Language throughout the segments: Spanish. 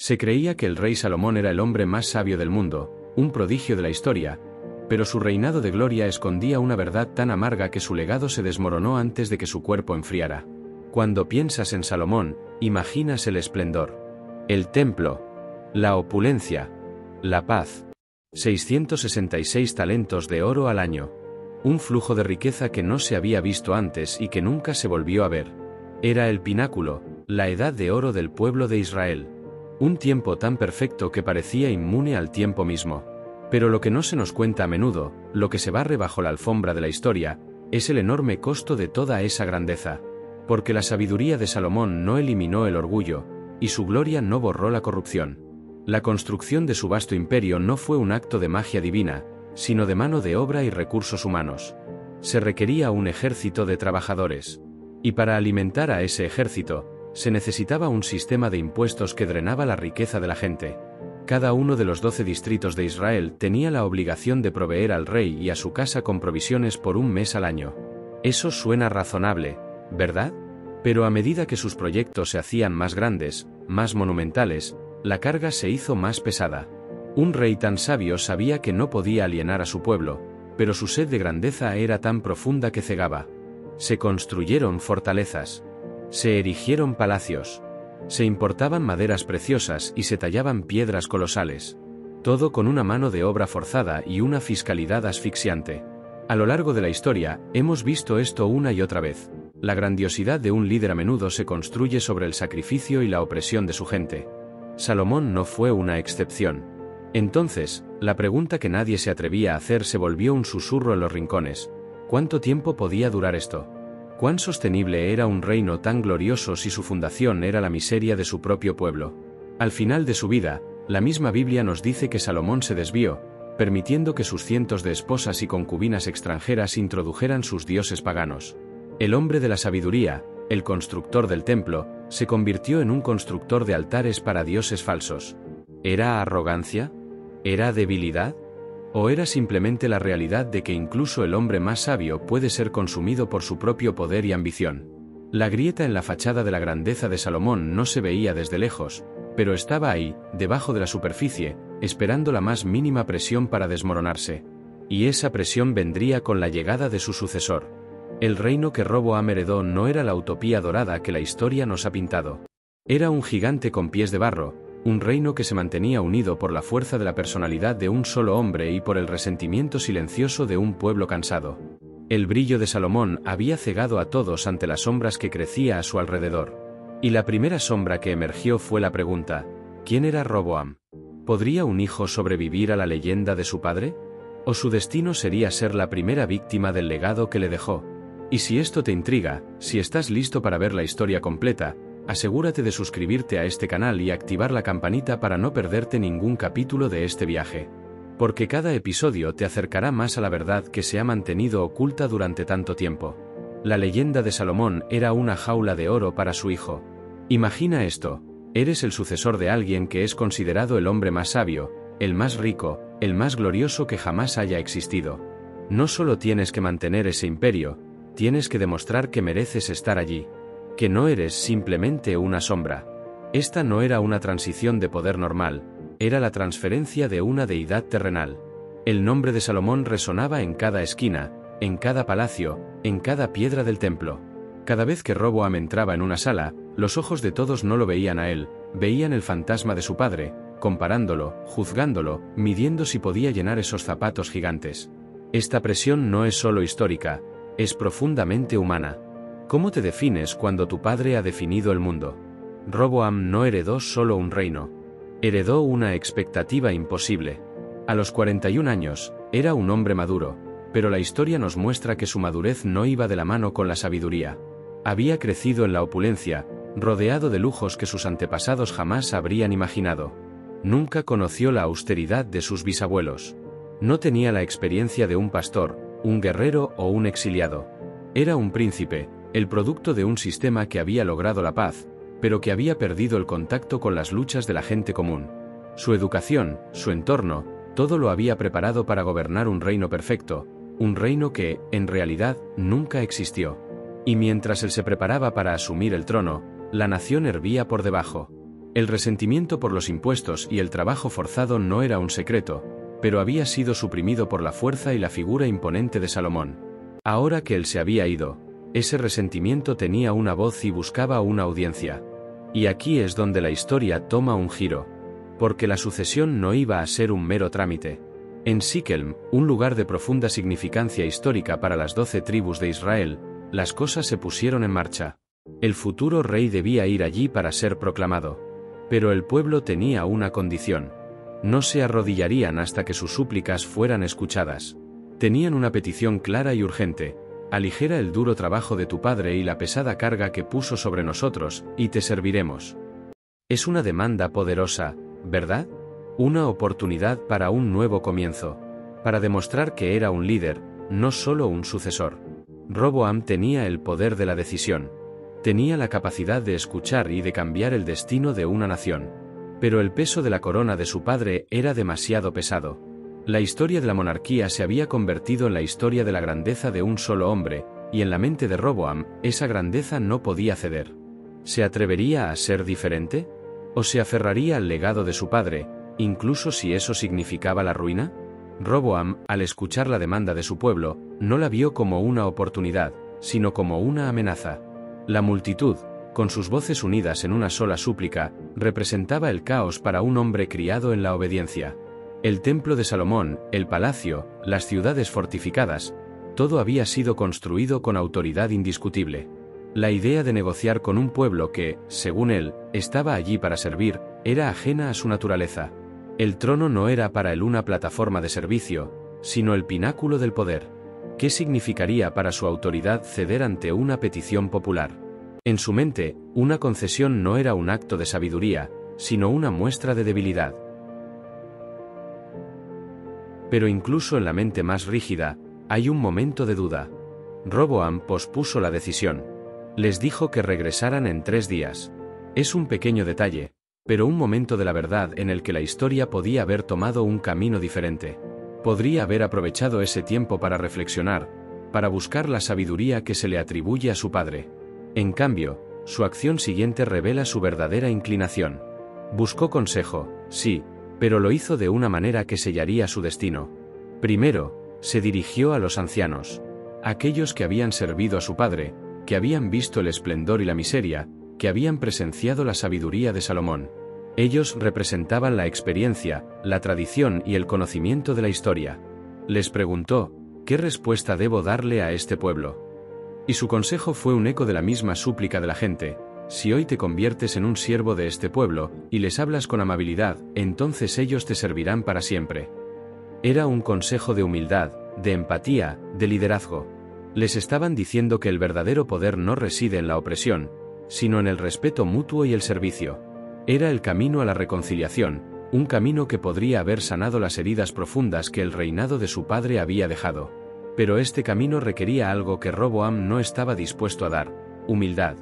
Se creía que el rey Salomón era el hombre más sabio del mundo, un prodigio de la historia, pero su reinado de gloria escondía una verdad tan amarga que su legado se desmoronó antes de que su cuerpo enfriara. Cuando piensas en Salomón, imaginas el esplendor, el templo, la opulencia, la paz. 666 talentos de oro al año. Un flujo de riqueza que no se había visto antes y que nunca se volvió a ver. Era el pináculo, la edad de oro del pueblo de Israel. Un tiempo tan perfecto que parecía inmune al tiempo mismo. Pero lo que no se nos cuenta a menudo, lo que se barre bajo la alfombra de la historia, es el enorme costo de toda esa grandeza. Porque la sabiduría de Salomón no eliminó el orgullo, y su gloria no borró la corrupción. La construcción de su vasto imperio no fue un acto de magia divina, sino de mano de obra y recursos humanos. Se requería un ejército de trabajadores. Y para alimentar a ese ejército, se necesitaba un sistema de impuestos que drenaba la riqueza de la gente. Cada uno de los 12 distritos de Israel tenía la obligación de proveer al rey y a su casa con provisiones por un mes al año. Eso suena razonable, ¿verdad? Pero a medida que sus proyectos se hacían más grandes, más monumentales, la carga se hizo más pesada. Un rey tan sabio sabía que no podía alienar a su pueblo, pero su sed de grandeza era tan profunda que cegaba. Se construyeron fortalezas. Se erigieron palacios. Se importaban maderas preciosas y se tallaban piedras colosales. Todo con una mano de obra forzada y una fiscalidad asfixiante. A lo largo de la historia, hemos visto esto una y otra vez. La grandiosidad de un líder a menudo se construye sobre el sacrificio y la opresión de su gente. Salomón no fue una excepción. Entonces, la pregunta que nadie se atrevía a hacer se volvió un susurro en los rincones. ¿Cuánto tiempo podía durar esto? ¿Cuán sostenible era un reino tan glorioso si su fundación era la miseria de su propio pueblo? Al final de su vida, la misma Biblia nos dice que Salomón se desvió, permitiendo que sus cientos de esposas y concubinas extranjeras introdujeran sus dioses paganos. El hombre de la sabiduría, el constructor del templo, se convirtió en un constructor de altares para dioses falsos. ¿Era arrogancia? ¿Era debilidad? ¿O era simplemente la realidad de que incluso el hombre más sabio puede ser consumido por su propio poder y ambición? La grieta en la fachada de la grandeza de Salomón no se veía desde lejos, pero estaba ahí, debajo de la superficie, esperando la más mínima presión para desmoronarse. Y esa presión vendría con la llegada de su sucesor. El reino que Roboam heredó no era la utopía dorada que la historia nos ha pintado. Era un gigante con pies de barro, un reino que se mantenía unido por la fuerza de la personalidad de un solo hombre y por el resentimiento silencioso de un pueblo cansado. El brillo de Salomón había cegado a todos ante las sombras que crecía a su alrededor. Y la primera sombra que emergió fue la pregunta: ¿quién era Roboam? ¿Podría un hijo sobrevivir a la leyenda de su padre? ¿O su destino sería ser la primera víctima del legado que le dejó? Y si esto te intriga, si estás listo para ver la historia completa, asegúrate de suscribirte a este canal y activar la campanita para no perderte ningún capítulo de este viaje. Porque cada episodio te acercará más a la verdad que se ha mantenido oculta durante tanto tiempo. La leyenda de Salomón era una jaula de oro para su hijo. Imagina esto: eres el sucesor de alguien que es considerado el hombre más sabio, el más rico, el más glorioso que jamás haya existido. No solo tienes que mantener ese imperio, tienes que demostrar que mereces estar allí. Que no eres simplemente una sombra. Esta no era una transición de poder normal, era la transferencia de una deidad terrenal. El nombre de Salomón resonaba en cada esquina, en cada palacio, en cada piedra del templo. Cada vez que Roboam entraba en una sala, los ojos de todos no lo veían a él, veían el fantasma de su padre, comparándolo, juzgándolo, midiendo si podía llenar esos zapatos gigantes. Esta presión no es solo histórica, es profundamente humana. ¿Cómo te defines cuando tu padre ha definido el mundo? Roboam no heredó solo un reino. Heredó una expectativa imposible. A los 41 años, era un hombre maduro, pero la historia nos muestra que su madurez no iba de la mano con la sabiduría. Había crecido en la opulencia, rodeado de lujos que sus antepasados jamás habrían imaginado. Nunca conoció la austeridad de sus bisabuelos. No tenía la experiencia de un pastor, un guerrero o un exiliado. Era un príncipe, el producto de un sistema que había logrado la paz, pero que había perdido el contacto con las luchas de la gente común. Su educación, su entorno, todo lo había preparado para gobernar un reino perfecto, un reino que, en realidad, nunca existió. Y mientras él se preparaba para asumir el trono, la nación hervía por debajo. El resentimiento por los impuestos y el trabajo forzado no era un secreto, pero había sido suprimido por la fuerza y la figura imponente de Salomón. Ahora que él se había ido, ese resentimiento tenía una voz y buscaba una audiencia. Y aquí es donde la historia toma un giro, porque la sucesión no iba a ser un mero trámite. En Siquelm, un lugar de profunda significancia histórica para las 12 tribus de Israel, las cosas se pusieron en marcha. El futuro rey debía ir allí para ser proclamado. Pero el pueblo tenía una condición. No se arrodillarían hasta que sus súplicas fueran escuchadas. Tenían una petición clara y urgente: aligera el duro trabajo de tu padre y la pesada carga que puso sobre nosotros, y te serviremos. Es una demanda poderosa, ¿verdad? Una oportunidad para un nuevo comienzo. Para demostrar que era un líder, no solo un sucesor. Roboam tenía el poder de la decisión. Tenía la capacidad de escuchar y de cambiar el destino de una nación. Pero el peso de la corona de su padre era demasiado pesado. La historia de la monarquía se había convertido en la historia de la grandeza de un solo hombre, y en la mente de Roboam, esa grandeza no podía ceder. ¿Se atrevería a ser diferente? ¿O se aferraría al legado de su padre, incluso si eso significaba la ruina? Roboam, al escuchar la demanda de su pueblo, no la vio como una oportunidad, sino como una amenaza. La multitud, con sus voces unidas en una sola súplica, representaba el caos para un hombre criado en la obediencia. El templo de Salomón, el palacio, las ciudades fortificadas, todo había sido construido con autoridad indiscutible. La idea de negociar con un pueblo que, según él, estaba allí para servir, era ajena a su naturaleza. El trono no era para él una plataforma de servicio, sino el pináculo del poder. ¿Qué significaría para su autoridad ceder ante una petición popular? En su mente, una concesión no era un acto de sabiduría, sino una muestra de debilidad. Pero incluso en la mente más rígida, hay un momento de duda. Roboam pospuso la decisión. Les dijo que regresaran en 3 días. Es un pequeño detalle, pero un momento de la verdad en el que la historia podía haber tomado un camino diferente. Podría haber aprovechado ese tiempo para reflexionar, para buscar la sabiduría que se le atribuye a su padre. En cambio, su acción siguiente revela su verdadera inclinación. Buscó consejo, sí, pero lo hizo de una manera que sellaría su destino. Primero, se dirigió a los ancianos, aquellos que habían servido a su padre, que habían visto el esplendor y la miseria, que habían presenciado la sabiduría de Salomón. Ellos representaban la experiencia, la tradición y el conocimiento de la historia. Les preguntó: ¿qué respuesta debo darle a este pueblo? Y su consejo fue un eco de la misma súplica de la gente: si hoy te conviertes en un siervo de este pueblo, y les hablas con amabilidad, entonces ellos te servirán para siempre. Era un consejo de humildad, de empatía, de liderazgo. Les estaban diciendo que el verdadero poder no reside en la opresión, sino en el respeto mutuo y el servicio. Era el camino a la reconciliación, un camino que podría haber sanado las heridas profundas que el reinado de su padre había dejado. Pero este camino requería algo que Roboam no estaba dispuesto a dar: humildad.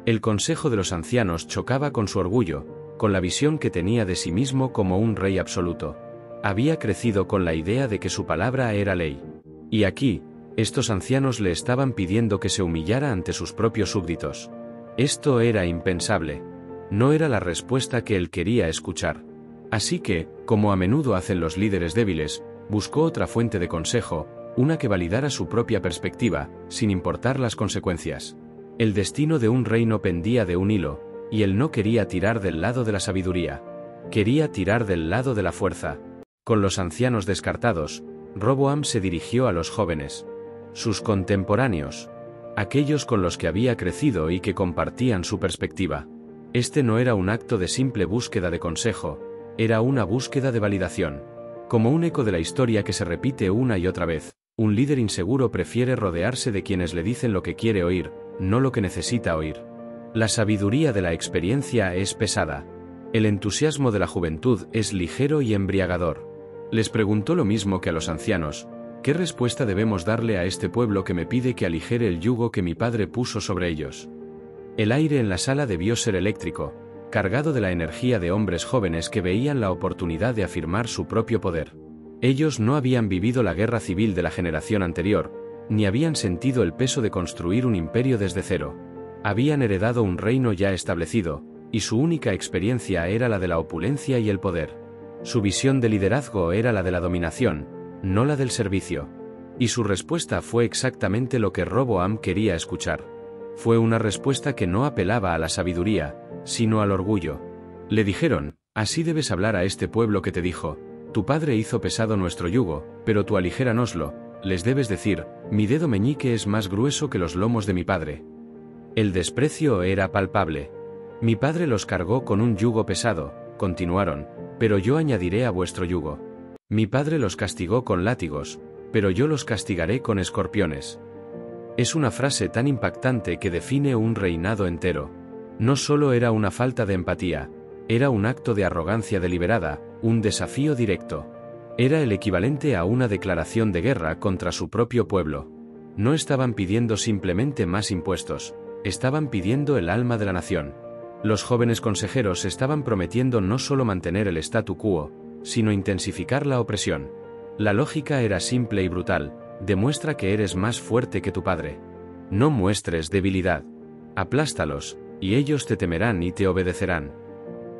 El consejo de los ancianos chocaba con su orgullo, con la visión que tenía de sí mismo como un rey absoluto. Había crecido con la idea de que su palabra era ley. Y aquí, estos ancianos le estaban pidiendo que se humillara ante sus propios súbditos. Esto era impensable. No era la respuesta que él quería escuchar. Así que, como a menudo hacen los líderes débiles, buscó otra fuente de consejo, una que validara su propia perspectiva, sin importar las consecuencias. El destino de un reino pendía de un hilo, y él no quería tirar del lado de la sabiduría. Quería tirar del lado de la fuerza. Con los ancianos descartados, Roboam se dirigió a los jóvenes. Sus contemporáneos. Aquellos con los que había crecido y que compartían su perspectiva. Este no era un acto de simple búsqueda de consejo, era una búsqueda de validación. Como un eco de la historia que se repite una y otra vez, un líder inseguro prefiere rodearse de quienes le dicen lo que quiere oír, no lo que necesita oír. La sabiduría de la experiencia es pesada. El entusiasmo de la juventud es ligero y embriagador. Les preguntó lo mismo que a los ancianos: ¿qué respuesta debemos darle a este pueblo que me pide que aligere el yugo que mi padre puso sobre ellos? El aire en la sala debió ser eléctrico, cargado de la energía de hombres jóvenes que veían la oportunidad de afirmar su propio poder. Ellos no habían vivido la guerra civil de la generación anterior, ni habían sentido el peso de construir un imperio desde cero. Habían heredado un reino ya establecido, y su única experiencia era la de la opulencia y el poder. Su visión de liderazgo era la de la dominación, no la del servicio. Y su respuesta fue exactamente lo que Roboam quería escuchar. Fue una respuesta que no apelaba a la sabiduría, sino al orgullo. Le dijeron: así debes hablar a este pueblo que te dijo: tu padre hizo pesado nuestro yugo, pero tú aligéranoslo. Les debes decir: mi dedo meñique es más grueso que los lomos de mi padre. El desprecio era palpable. Mi padre los cargó con un yugo pesado, continuaron, pero yo añadiré a vuestro yugo. Mi padre los castigó con látigos, pero yo los castigaré con escorpiones. Es una frase tan impactante que define un reinado entero. No solo era una falta de empatía, era un acto de arrogancia deliberada, un desafío directo. Era el equivalente a una declaración de guerra contra su propio pueblo. No estaban pidiendo simplemente más impuestos, estaban pidiendo el alma de la nación. Los jóvenes consejeros estaban prometiendo no solo mantener el statu quo, sino intensificar la opresión. La lógica era simple y brutal: demuestra que eres más fuerte que tu padre. No muestres debilidad. Aplástalos, y ellos te temerán y te obedecerán.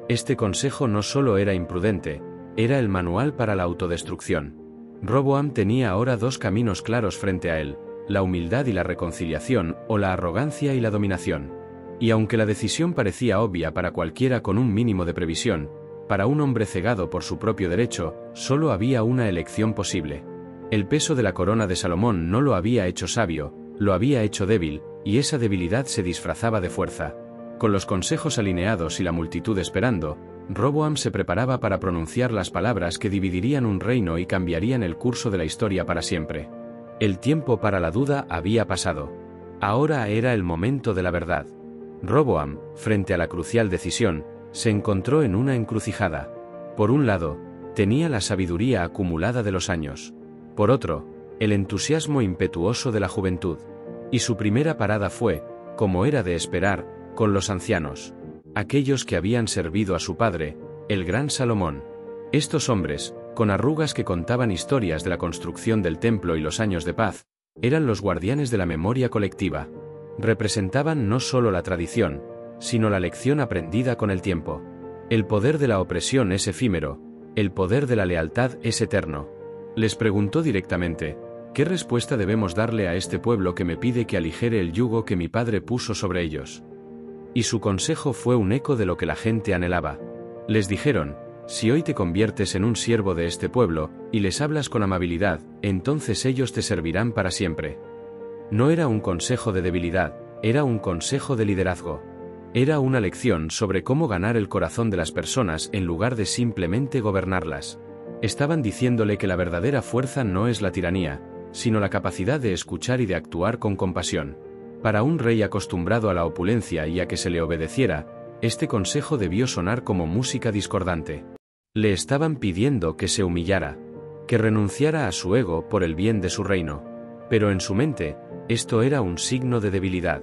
Este consejo no solo era imprudente, era el manual para la autodestrucción. Roboam tenía ahora dos caminos claros frente a él: la humildad y la reconciliación, o la arrogancia y la dominación. Y aunque la decisión parecía obvia para cualquiera con un mínimo de previsión, para un hombre cegado por su propio derecho, solo había una elección posible. El peso de la corona de Salomón no lo había hecho sabio, lo había hecho débil, y esa debilidad se disfrazaba de fuerza. Con los consejos alineados y la multitud esperando, Roboam se preparaba para pronunciar las palabras que dividirían un reino y cambiarían el curso de la historia para siempre. El tiempo para la duda había pasado. Ahora era el momento de la verdad. Roboam, frente a la crucial decisión, se encontró en una encrucijada. Por un lado, tenía la sabiduría acumulada de los años. Por otro, el entusiasmo impetuoso de la juventud. Y su primera parada fue, como era de esperar, con los ancianos. Aquellos que habían servido a su padre, el gran Salomón. Estos hombres, con arrugas que contaban historias de la construcción del templo y los años de paz, eran los guardianes de la memoria colectiva. Representaban no solo la tradición, sino la lección aprendida con el tiempo. El poder de la opresión es efímero, el poder de la lealtad es eterno. Les preguntó directamente: ¿qué respuesta debemos darle a este pueblo que me pide que aligere el yugo que mi padre puso sobre ellos? Y su consejo fue un eco de lo que la gente anhelaba. Les dijeron: si hoy te conviertes en un siervo de este pueblo, y les hablas con amabilidad, entonces ellos te servirán para siempre. No era un consejo de debilidad, era un consejo de liderazgo. Era una lección sobre cómo ganar el corazón de las personas en lugar de simplemente gobernarlas. Estaban diciéndole que la verdadera fuerza no es la tiranía, sino la capacidad de escuchar y de actuar con compasión. Para un rey acostumbrado a la opulencia y a que se le obedeciera, este consejo debió sonar como música discordante. Le estaban pidiendo que se humillara, que renunciara a su ego por el bien de su reino. Pero en su mente, esto era un signo de debilidad.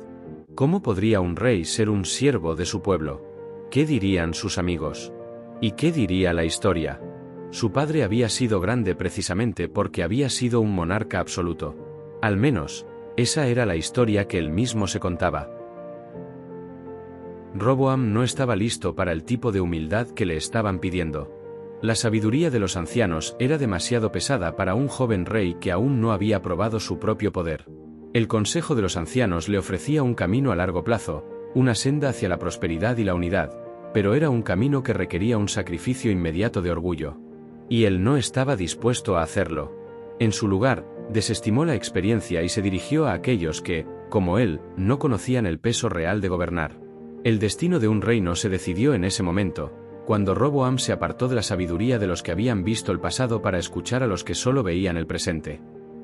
¿Cómo podría un rey ser un siervo de su pueblo? ¿Qué dirían sus amigos? ¿Y qué diría la historia? Su padre había sido grande precisamente porque había sido un monarca absoluto. Al menos, esa era la historia que él mismo se contaba. Roboam no estaba listo para el tipo de humildad que le estaban pidiendo. La sabiduría de los ancianos era demasiado pesada para un joven rey que aún no había probado su propio poder. El consejo de los ancianos le ofrecía un camino a largo plazo, una senda hacia la prosperidad y la unidad, pero era un camino que requería un sacrificio inmediato de orgullo. Y él no estaba dispuesto a hacerlo. En su lugar, desestimó la experiencia y se dirigió a aquellos que, como él, no conocían el peso real de gobernar. El destino de un reino se decidió en ese momento, cuando Roboam se apartó de la sabiduría de los que habían visto el pasado para escuchar a los que solo veían el presente.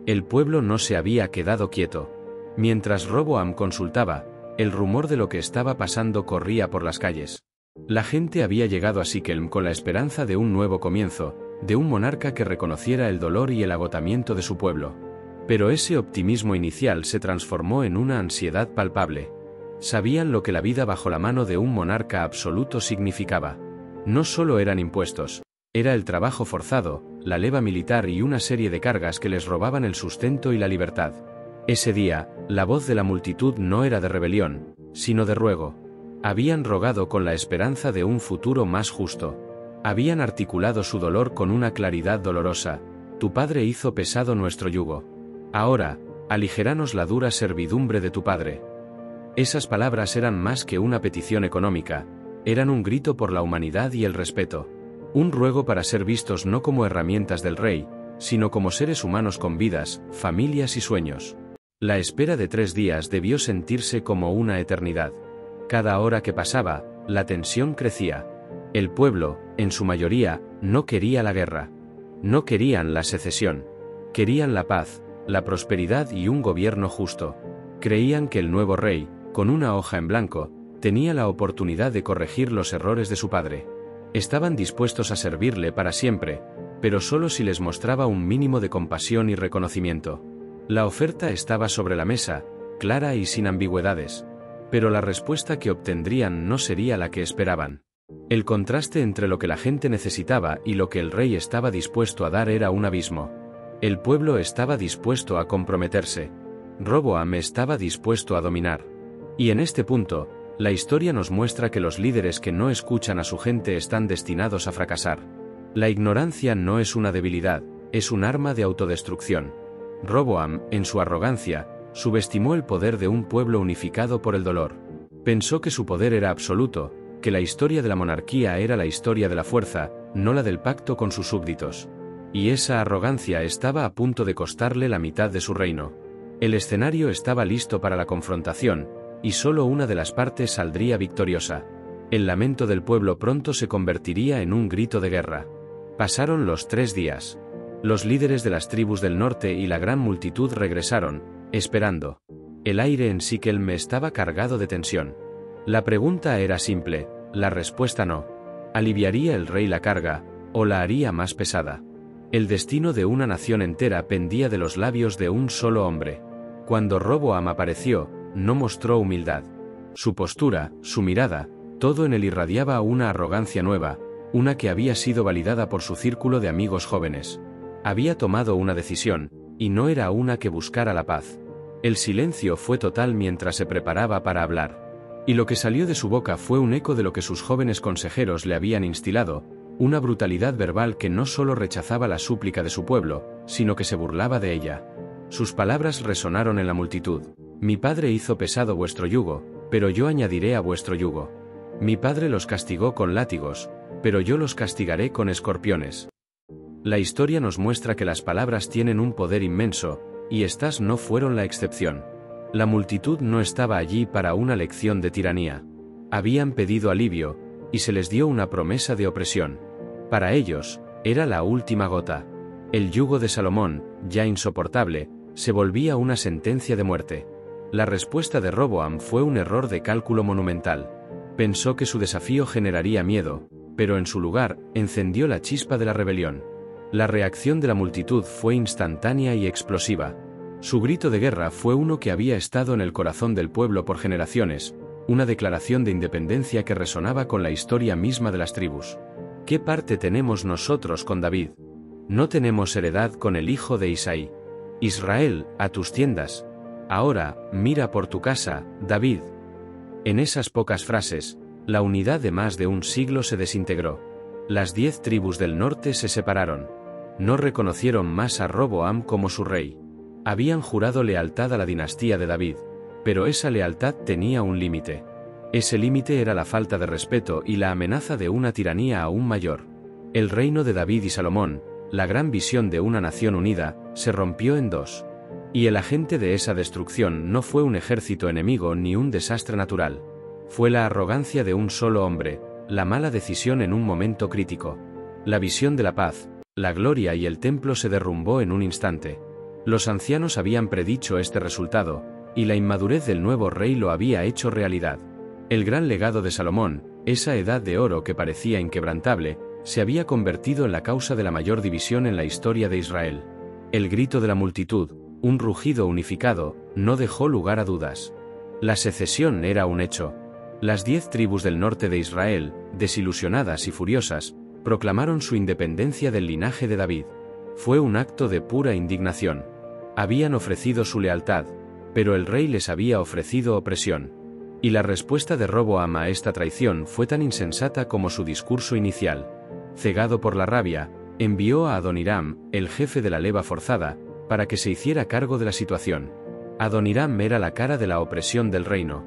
El pueblo no se había quedado quieto. Mientras Roboam consultaba, el rumor de lo que estaba pasando corría por las calles. La gente había llegado a Siquem con la esperanza de un nuevo comienzo, de un monarca que reconociera el dolor y el agotamiento de su pueblo. Pero ese optimismo inicial se transformó en una ansiedad palpable. Sabían lo que la vida bajo la mano de un monarca absoluto significaba. No solo eran impuestos, era el trabajo forzado, la leva militar y una serie de cargas que les robaban el sustento y la libertad. Ese día, la voz de la multitud no era de rebelión, sino de ruego. Habían rogado con la esperanza de un futuro más justo. Habían articulado su dolor con una claridad dolorosa. Tu padre hizo pesado nuestro yugo. Ahora, aligéranos la dura servidumbre de tu padre. Esas palabras eran más que una petición económica, eran un grito por la humanidad y el respeto. Un ruego para ser vistos no como herramientas del rey, sino como seres humanos con vidas, familias y sueños. La espera de 3 días debió sentirse como una eternidad. Cada hora que pasaba, la tensión crecía. El pueblo, en su mayoría, no quería la guerra. No querían la secesión. Querían la paz, la prosperidad y un gobierno justo. Creían que el nuevo rey, con una hoja en blanco, tenía la oportunidad de corregir los errores de su padre. Estaban dispuestos a servirle para siempre, pero solo si les mostraba un mínimo de compasión y reconocimiento. La oferta estaba sobre la mesa, clara y sin ambigüedades. Pero la respuesta que obtendrían no sería la que esperaban. El contraste entre lo que la gente necesitaba y lo que el rey estaba dispuesto a dar era un abismo. El pueblo estaba dispuesto a comprometerse. Roboam estaba dispuesto a dominar. Y en este punto, la historia nos muestra que los líderes que no escuchan a su gente están destinados a fracasar. La ignorancia no es una debilidad, es un arma de autodestrucción. Roboam, en su arrogancia, subestimó el poder de un pueblo unificado por el dolor. Pensó que su poder era absoluto, que la historia de la monarquía era la historia de la fuerza, no la del pacto con sus súbditos. Y esa arrogancia estaba a punto de costarle la mitad de su reino. El escenario estaba listo para la confrontación, y solo una de las partes saldría victoriosa. El lamento del pueblo pronto se convertiría en un grito de guerra. Pasaron los 3 días. Los líderes de las tribus del norte y la gran multitud regresaron, esperando. El aire en Siquem estaba cargado de tensión. La pregunta era simple, la respuesta no. ¿Aliviaría el rey la carga, o la haría más pesada? El destino de una nación entera pendía de los labios de un solo hombre. Cuando Roboam apareció, no mostró humildad. Su postura, su mirada, todo en él irradiaba una arrogancia nueva, una que había sido validada por su círculo de amigos jóvenes. Había tomado una decisión, y no era una que buscara la paz. El silencio fue total mientras se preparaba para hablar. Y lo que salió de su boca fue un eco de lo que sus jóvenes consejeros le habían instilado, una brutalidad verbal que no solo rechazaba la súplica de su pueblo, sino que se burlaba de ella. Sus palabras resonaron en la multitud. Mi padre hizo pesado vuestro yugo, pero yo añadiré a vuestro yugo. Mi padre los castigó con látigos, pero yo los castigaré con escorpiones. La historia nos muestra que las palabras tienen un poder inmenso, y estas no fueron la excepción. La multitud no estaba allí para una lección de tiranía. Habían pedido alivio, y se les dio una promesa de opresión. Para ellos, era la última gota. El yugo de Salomón, ya insoportable, se volvía una sentencia de muerte. La respuesta de Roboam fue un error de cálculo monumental. Pensó que su desafío generaría miedo, pero en su lugar, encendió la chispa de la rebelión. La reacción de la multitud fue instantánea y explosiva. Su grito de guerra fue uno que había estado en el corazón del pueblo por generaciones, una declaración de independencia que resonaba con la historia misma de las tribus. ¿Qué parte tenemos nosotros con David? No tenemos heredad con el hijo de Isaí. Israel, a tus tiendas. Ahora, mira por tu casa, David. En esas pocas frases, la unidad de más de un siglo se desintegró. Las 10 tribus del norte se separaron. No reconocieron más a Roboam como su rey. Habían jurado lealtad a la dinastía de David, pero esa lealtad tenía un límite. Ese límite era la falta de respeto y la amenaza de una tiranía aún mayor. El reino de David y Salomón, la gran visión de una nación unida, se rompió en dos. Y el agente de esa destrucción no fue un ejército enemigo ni un desastre natural. Fue la arrogancia de un solo hombre, la mala decisión en un momento crítico. La visión de la paz, la gloria y el templo se derrumbó en un instante. Los ancianos habían predicho este resultado, y la inmadurez del nuevo rey lo había hecho realidad. El gran legado de Salomón, esa edad de oro que parecía inquebrantable, se había convertido en la causa de la mayor división en la historia de Israel. El grito de la multitud, un rugido unificado, no dejó lugar a dudas. La secesión era un hecho. Las 10 tribus del norte de Israel, desilusionadas y furiosas, proclamaron su independencia del linaje de David. Fue un acto de pura indignación. Habían ofrecido su lealtad, pero el rey les había ofrecido opresión. Y la respuesta de Roboam a esta traición fue tan insensata como su discurso inicial. Cegado por la rabia, envió a Adoniram, el jefe de la leva forzada, para que se hiciera cargo de la situación. Adoniram era la cara de la opresión del reino.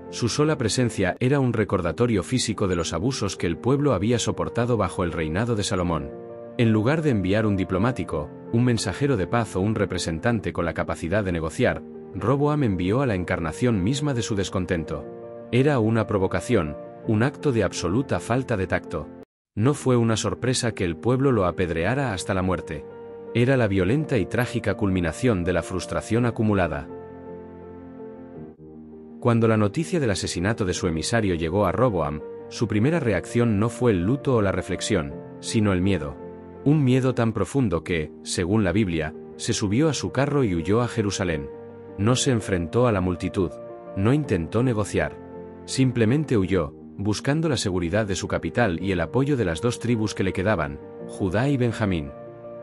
Su sola presencia era un recordatorio físico de los abusos que el pueblo había soportado bajo el reinado de Salomón. En lugar de enviar un diplomático, un mensajero de paz o un representante con la capacidad de negociar, Roboam envió a la encarnación misma de su descontento. Era una provocación, un acto de absoluta falta de tacto. No fue una sorpresa que el pueblo lo apedreara hasta la muerte. Era la violenta y trágica culminación de la frustración acumulada. Cuando la noticia del asesinato de su emisario llegó a Roboam, su primera reacción no fue el luto o la reflexión, sino el miedo. Un miedo tan profundo que, según la Biblia, se subió a su carro y huyó a Jerusalén. No se enfrentó a la multitud, no intentó negociar. Simplemente huyó, buscando la seguridad de su capital y el apoyo de las dos tribus que le quedaban, Judá y Benjamín.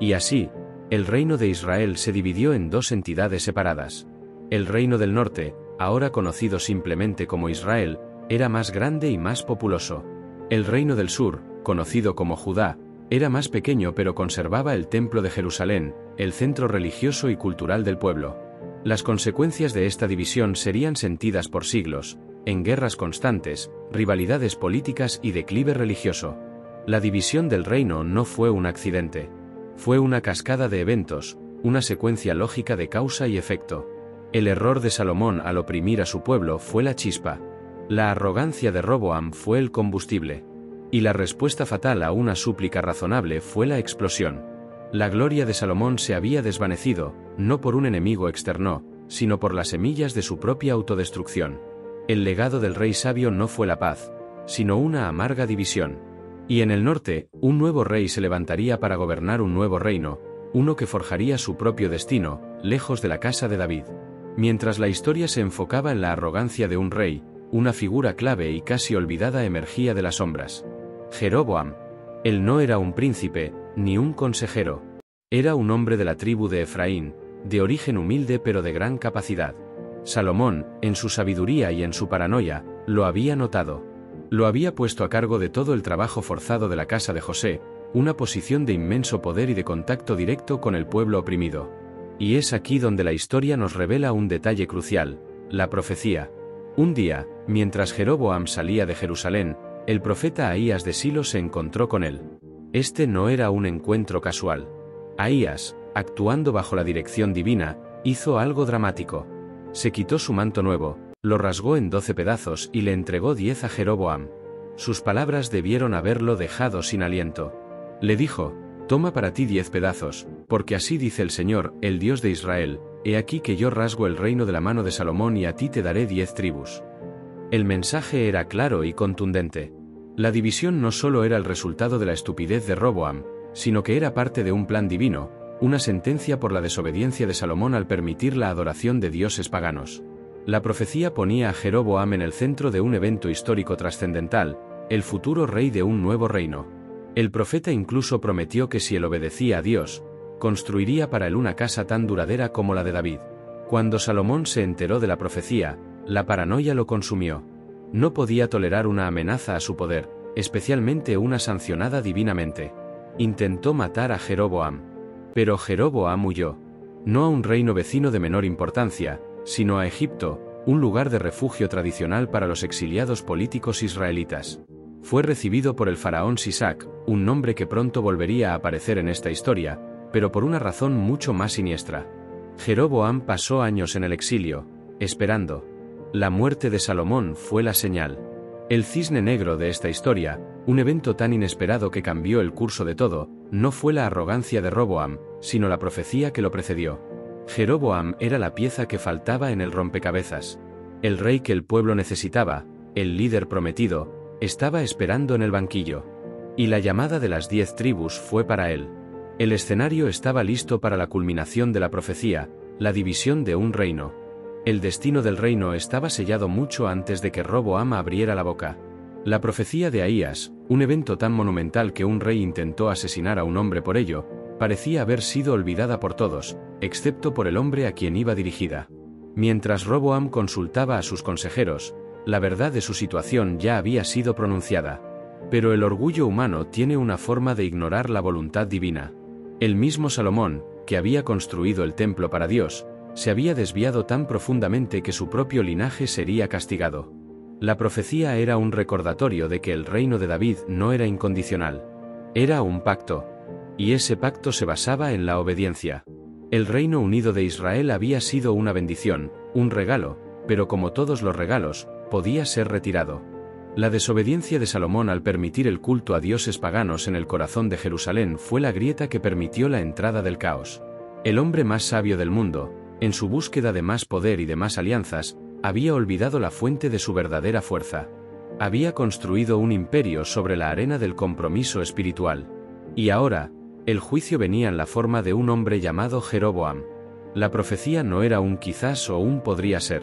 Y así, el reino de Israel se dividió en dos entidades separadas. El reino del norte, ahora conocido simplemente como Israel, era más grande y más populoso. El reino del sur, conocido como Judá, era más pequeño pero conservaba el templo de Jerusalén, el centro religioso y cultural del pueblo. Las consecuencias de esta división serían sentidas por siglos, en guerras constantes, rivalidades políticas y declive religioso. La división del reino no fue un accidente. Fue una cascada de eventos, una secuencia lógica de causa y efecto. El error de Salomón al oprimir a su pueblo fue la chispa. La arrogancia de Roboam fue el combustible. Y la respuesta fatal a una súplica razonable fue la explosión. La gloria de Salomón se había desvanecido, no por un enemigo externo, sino por las semillas de su propia autodestrucción. El legado del rey sabio no fue la paz, sino una amarga división. Y en el norte, un nuevo rey se levantaría para gobernar un nuevo reino, uno que forjaría su propio destino, lejos de la casa de David. Mientras la historia se enfocaba en la arrogancia de un rey, una figura clave y casi olvidada emergía de las sombras. Jeroboam. Él no era un príncipe, ni un consejero. Era un hombre de la tribu de Efraín, de origen humilde pero de gran capacidad. Salomón, en su sabiduría y en su paranoia, lo había notado. Lo había puesto a cargo de todo el trabajo forzado de la casa de José, una posición de inmenso poder y de contacto directo con el pueblo oprimido. Y es aquí donde la historia nos revela un detalle crucial, la profecía. Un día, mientras Jeroboam salía de Jerusalén, el profeta Ahías de Silo se encontró con él. Este no era un encuentro casual. Ahías, actuando bajo la dirección divina, hizo algo dramático. Se quitó su manto nuevo, lo rasgó en 12 pedazos y le entregó 10 a Jeroboam. Sus palabras debieron haberlo dejado sin aliento. Le dijo: «Toma para ti 10 pedazos, porque así dice el Señor, el Dios de Israel, he aquí que yo rasgo el reino de la mano de Salomón y a ti te daré 10 tribus». El mensaje era claro y contundente. La división no solo era el resultado de la estupidez de Roboam, sino que era parte de un plan divino, una sentencia por la desobediencia de Salomón al permitir la adoración de dioses paganos. La profecía ponía a Jeroboam en el centro de un evento histórico trascendental, el futuro rey de un nuevo reino. El profeta incluso prometió que si él obedecía a Dios, construiría para él una casa tan duradera como la de David. Cuando Salomón se enteró de la profecía, la paranoia lo consumió. No podía tolerar una amenaza a su poder, especialmente una sancionada divinamente. Intentó matar a Jeroboam. Pero Jeroboam huyó. No a un reino vecino de menor importancia, sino a Egipto, un lugar de refugio tradicional para los exiliados políticos israelitas. Fue recibido por el faraón Sisac, un nombre que pronto volvería a aparecer en esta historia, pero por una razón mucho más siniestra. Jeroboam pasó años en el exilio, esperando. La muerte de Salomón fue la señal. El cisne negro de esta historia, un evento tan inesperado que cambió el curso de todo, no fue la arrogancia de Roboam, sino la profecía que lo precedió. Jeroboam era la pieza que faltaba en el rompecabezas. El rey que el pueblo necesitaba, el líder prometido, estaba esperando en el banquillo. Y la llamada de las 10 tribus fue para él. El escenario estaba listo para la culminación de la profecía, la división de un reino. El destino del reino estaba sellado mucho antes de que Roboam abriera la boca. La profecía de Ahías, un evento tan monumental que un rey intentó asesinar a un hombre por ello, parecía haber sido olvidada por todos, excepto por el hombre a quien iba dirigida. Mientras Roboam consultaba a sus consejeros, La verdad de su situación ya había sido pronunciada. Pero el orgullo humano tiene una forma de ignorar la voluntad divina. El mismo Salomón, que había construido el templo para Dios, se había desviado tan profundamente que su propio linaje sería castigado. La profecía era un recordatorio de que el reino de David no era incondicional. Era un pacto. Y ese pacto se basaba en la obediencia. El Reino Unido de Israel había sido una bendición, un regalo, pero como todos los regalos, podía ser retirado. La desobediencia de Salomón al permitir el culto a dioses paganos en el corazón de Jerusalén fue la grieta que permitió la entrada del caos. El hombre más sabio del mundo, en su búsqueda de más poder y de más alianzas, había olvidado la fuente de su verdadera fuerza. Había construido un imperio sobre la arena del compromiso espiritual. Y ahora, el juicio venía en la forma de un hombre llamado Jeroboam. La profecía no era un quizás o un podría ser.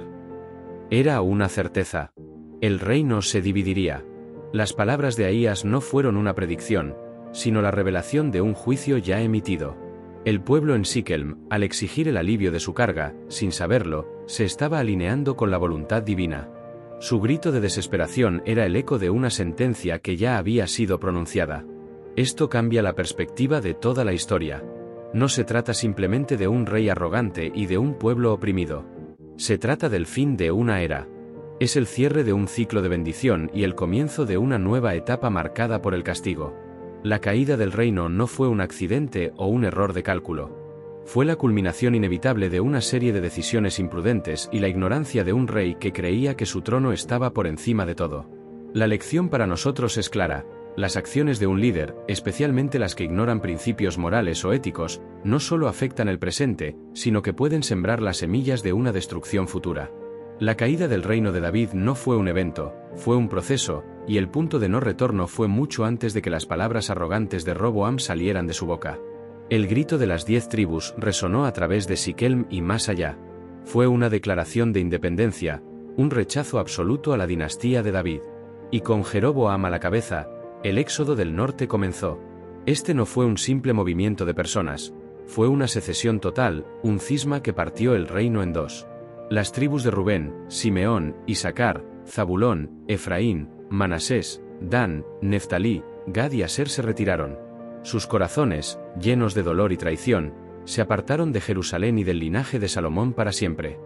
Era una certeza. El reino se dividiría. Las palabras de Ahías no fueron una predicción, sino la revelación de un juicio ya emitido. El pueblo en Siquelm, al exigir el alivio de su carga, sin saberlo, se estaba alineando con la voluntad divina. Su grito de desesperación era el eco de una sentencia que ya había sido pronunciada. Esto cambia la perspectiva de toda la historia. No se trata simplemente de un rey arrogante y de un pueblo oprimido. Se trata del fin de una era. Es el cierre de un ciclo de bendición y el comienzo de una nueva etapa marcada por el castigo. La caída del reino no fue un accidente o un error de cálculo. Fue la culminación inevitable de una serie de decisiones imprudentes y la ignorancia de un rey que creía que su trono estaba por encima de todo. La lección para nosotros es clara. Las acciones de un líder, especialmente las que ignoran principios morales o éticos, no solo afectan el presente, sino que pueden sembrar las semillas de una destrucción futura. La caída del reino de David no fue un evento, fue un proceso, y el punto de no retorno fue mucho antes de que las palabras arrogantes de Roboam salieran de su boca. El grito de las 10 tribus resonó a través de Siquelm y más allá. Fue una declaración de independencia, un rechazo absoluto a la dinastía de David. Y con Jeroboam a la cabeza, el éxodo del norte comenzó. Este no fue un simple movimiento de personas, fue una secesión total, un cisma que partió el reino en dos. Las tribus de Rubén, Simeón, Isaacar, Zabulón, Efraín, Manasés, Dan, Neftalí, Gad y Aser se retiraron. Sus corazones, llenos de dolor y traición, se apartaron de Jerusalén y del linaje de Salomón para siempre.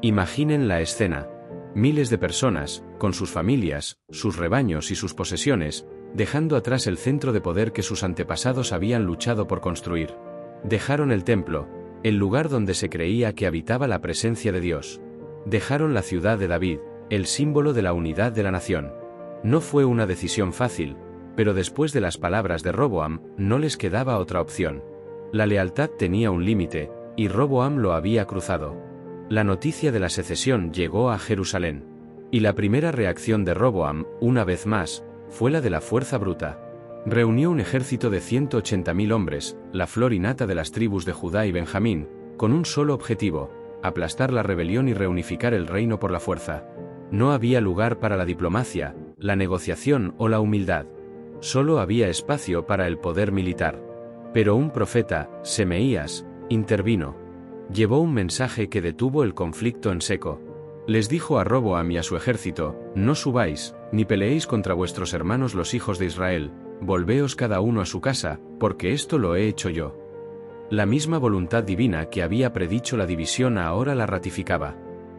Imaginen la escena. Miles de personas, con sus familias, sus rebaños y sus posesiones, dejando atrás el centro de poder que sus antepasados habían luchado por construir. Dejaron el templo, el lugar donde se creía que habitaba la presencia de Dios. Dejaron la ciudad de David, el símbolo de la unidad de la nación. No fue una decisión fácil, pero después de las palabras de Roboam, no les quedaba otra opción. La lealtad tenía un límite, y Roboam lo había cruzado. La noticia de la secesión llegó a Jerusalén. Y la primera reacción de Roboam, una vez más, fue la de la fuerza bruta. Reunió un ejército de 180.000 hombres, la flor y nata de las tribus de Judá y Benjamín, con un solo objetivo: aplastar la rebelión y reunificar el reino por la fuerza. No había lugar para la diplomacia, la negociación o la humildad. Solo había espacio para el poder militar. Pero un profeta, Semeías, intervino. Llevó un mensaje que detuvo el conflicto en seco. Les dijo a Roboam y a su ejército: no subáis, ni peleéis contra vuestros hermanos los hijos de Israel, volveos cada uno a su casa, porque esto lo he hecho yo. La misma voluntad divina que había predicho la división ahora la ratificaba.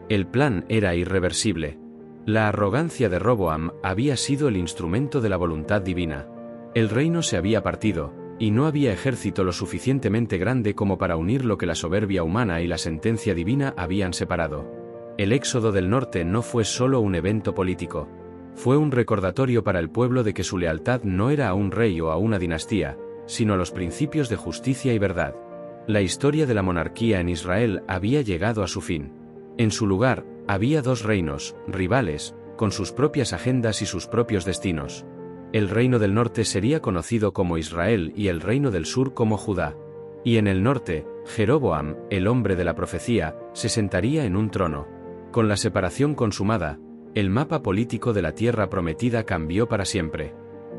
El plan era irreversible. La arrogancia de Roboam había sido el instrumento de la voluntad divina. El reino se había partido, y no había ejército lo suficientemente grande como para unir lo que la soberbia humana y la sentencia divina habían separado. El éxodo del norte no fue solo un evento político. Fue un recordatorio para el pueblo de que su lealtad no era a un rey o a una dinastía, sino a los principios de justicia y verdad. La historia de la monarquía en Israel había llegado a su fin. En su lugar, había dos reinos, rivales, con sus propias agendas y sus propios destinos. El reino del norte sería conocido como Israel y el reino del sur como Judá. Y en el norte, Jeroboam, el hombre de la profecía, se sentaría en un trono. Con la separación consumada, el mapa político de la tierra prometida cambió para siempre.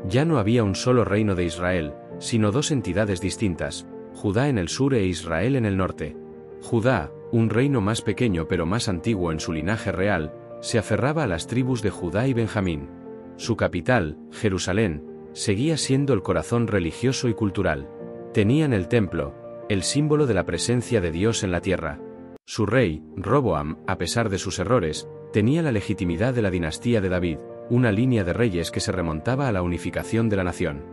Ya no había un solo reino de Israel, sino dos entidades distintas, Judá en el sur e Israel en el norte. Judá, un reino más pequeño pero más antiguo en su linaje real, se aferraba a las tribus de Judá y Benjamín. Su capital, Jerusalén, seguía siendo el corazón religioso y cultural. Tenían el templo, el símbolo de la presencia de Dios en la tierra. Su rey, Roboam, a pesar de sus errores, tenía la legitimidad de la dinastía de David, una línea de reyes que se remontaba a la unificación de la nación.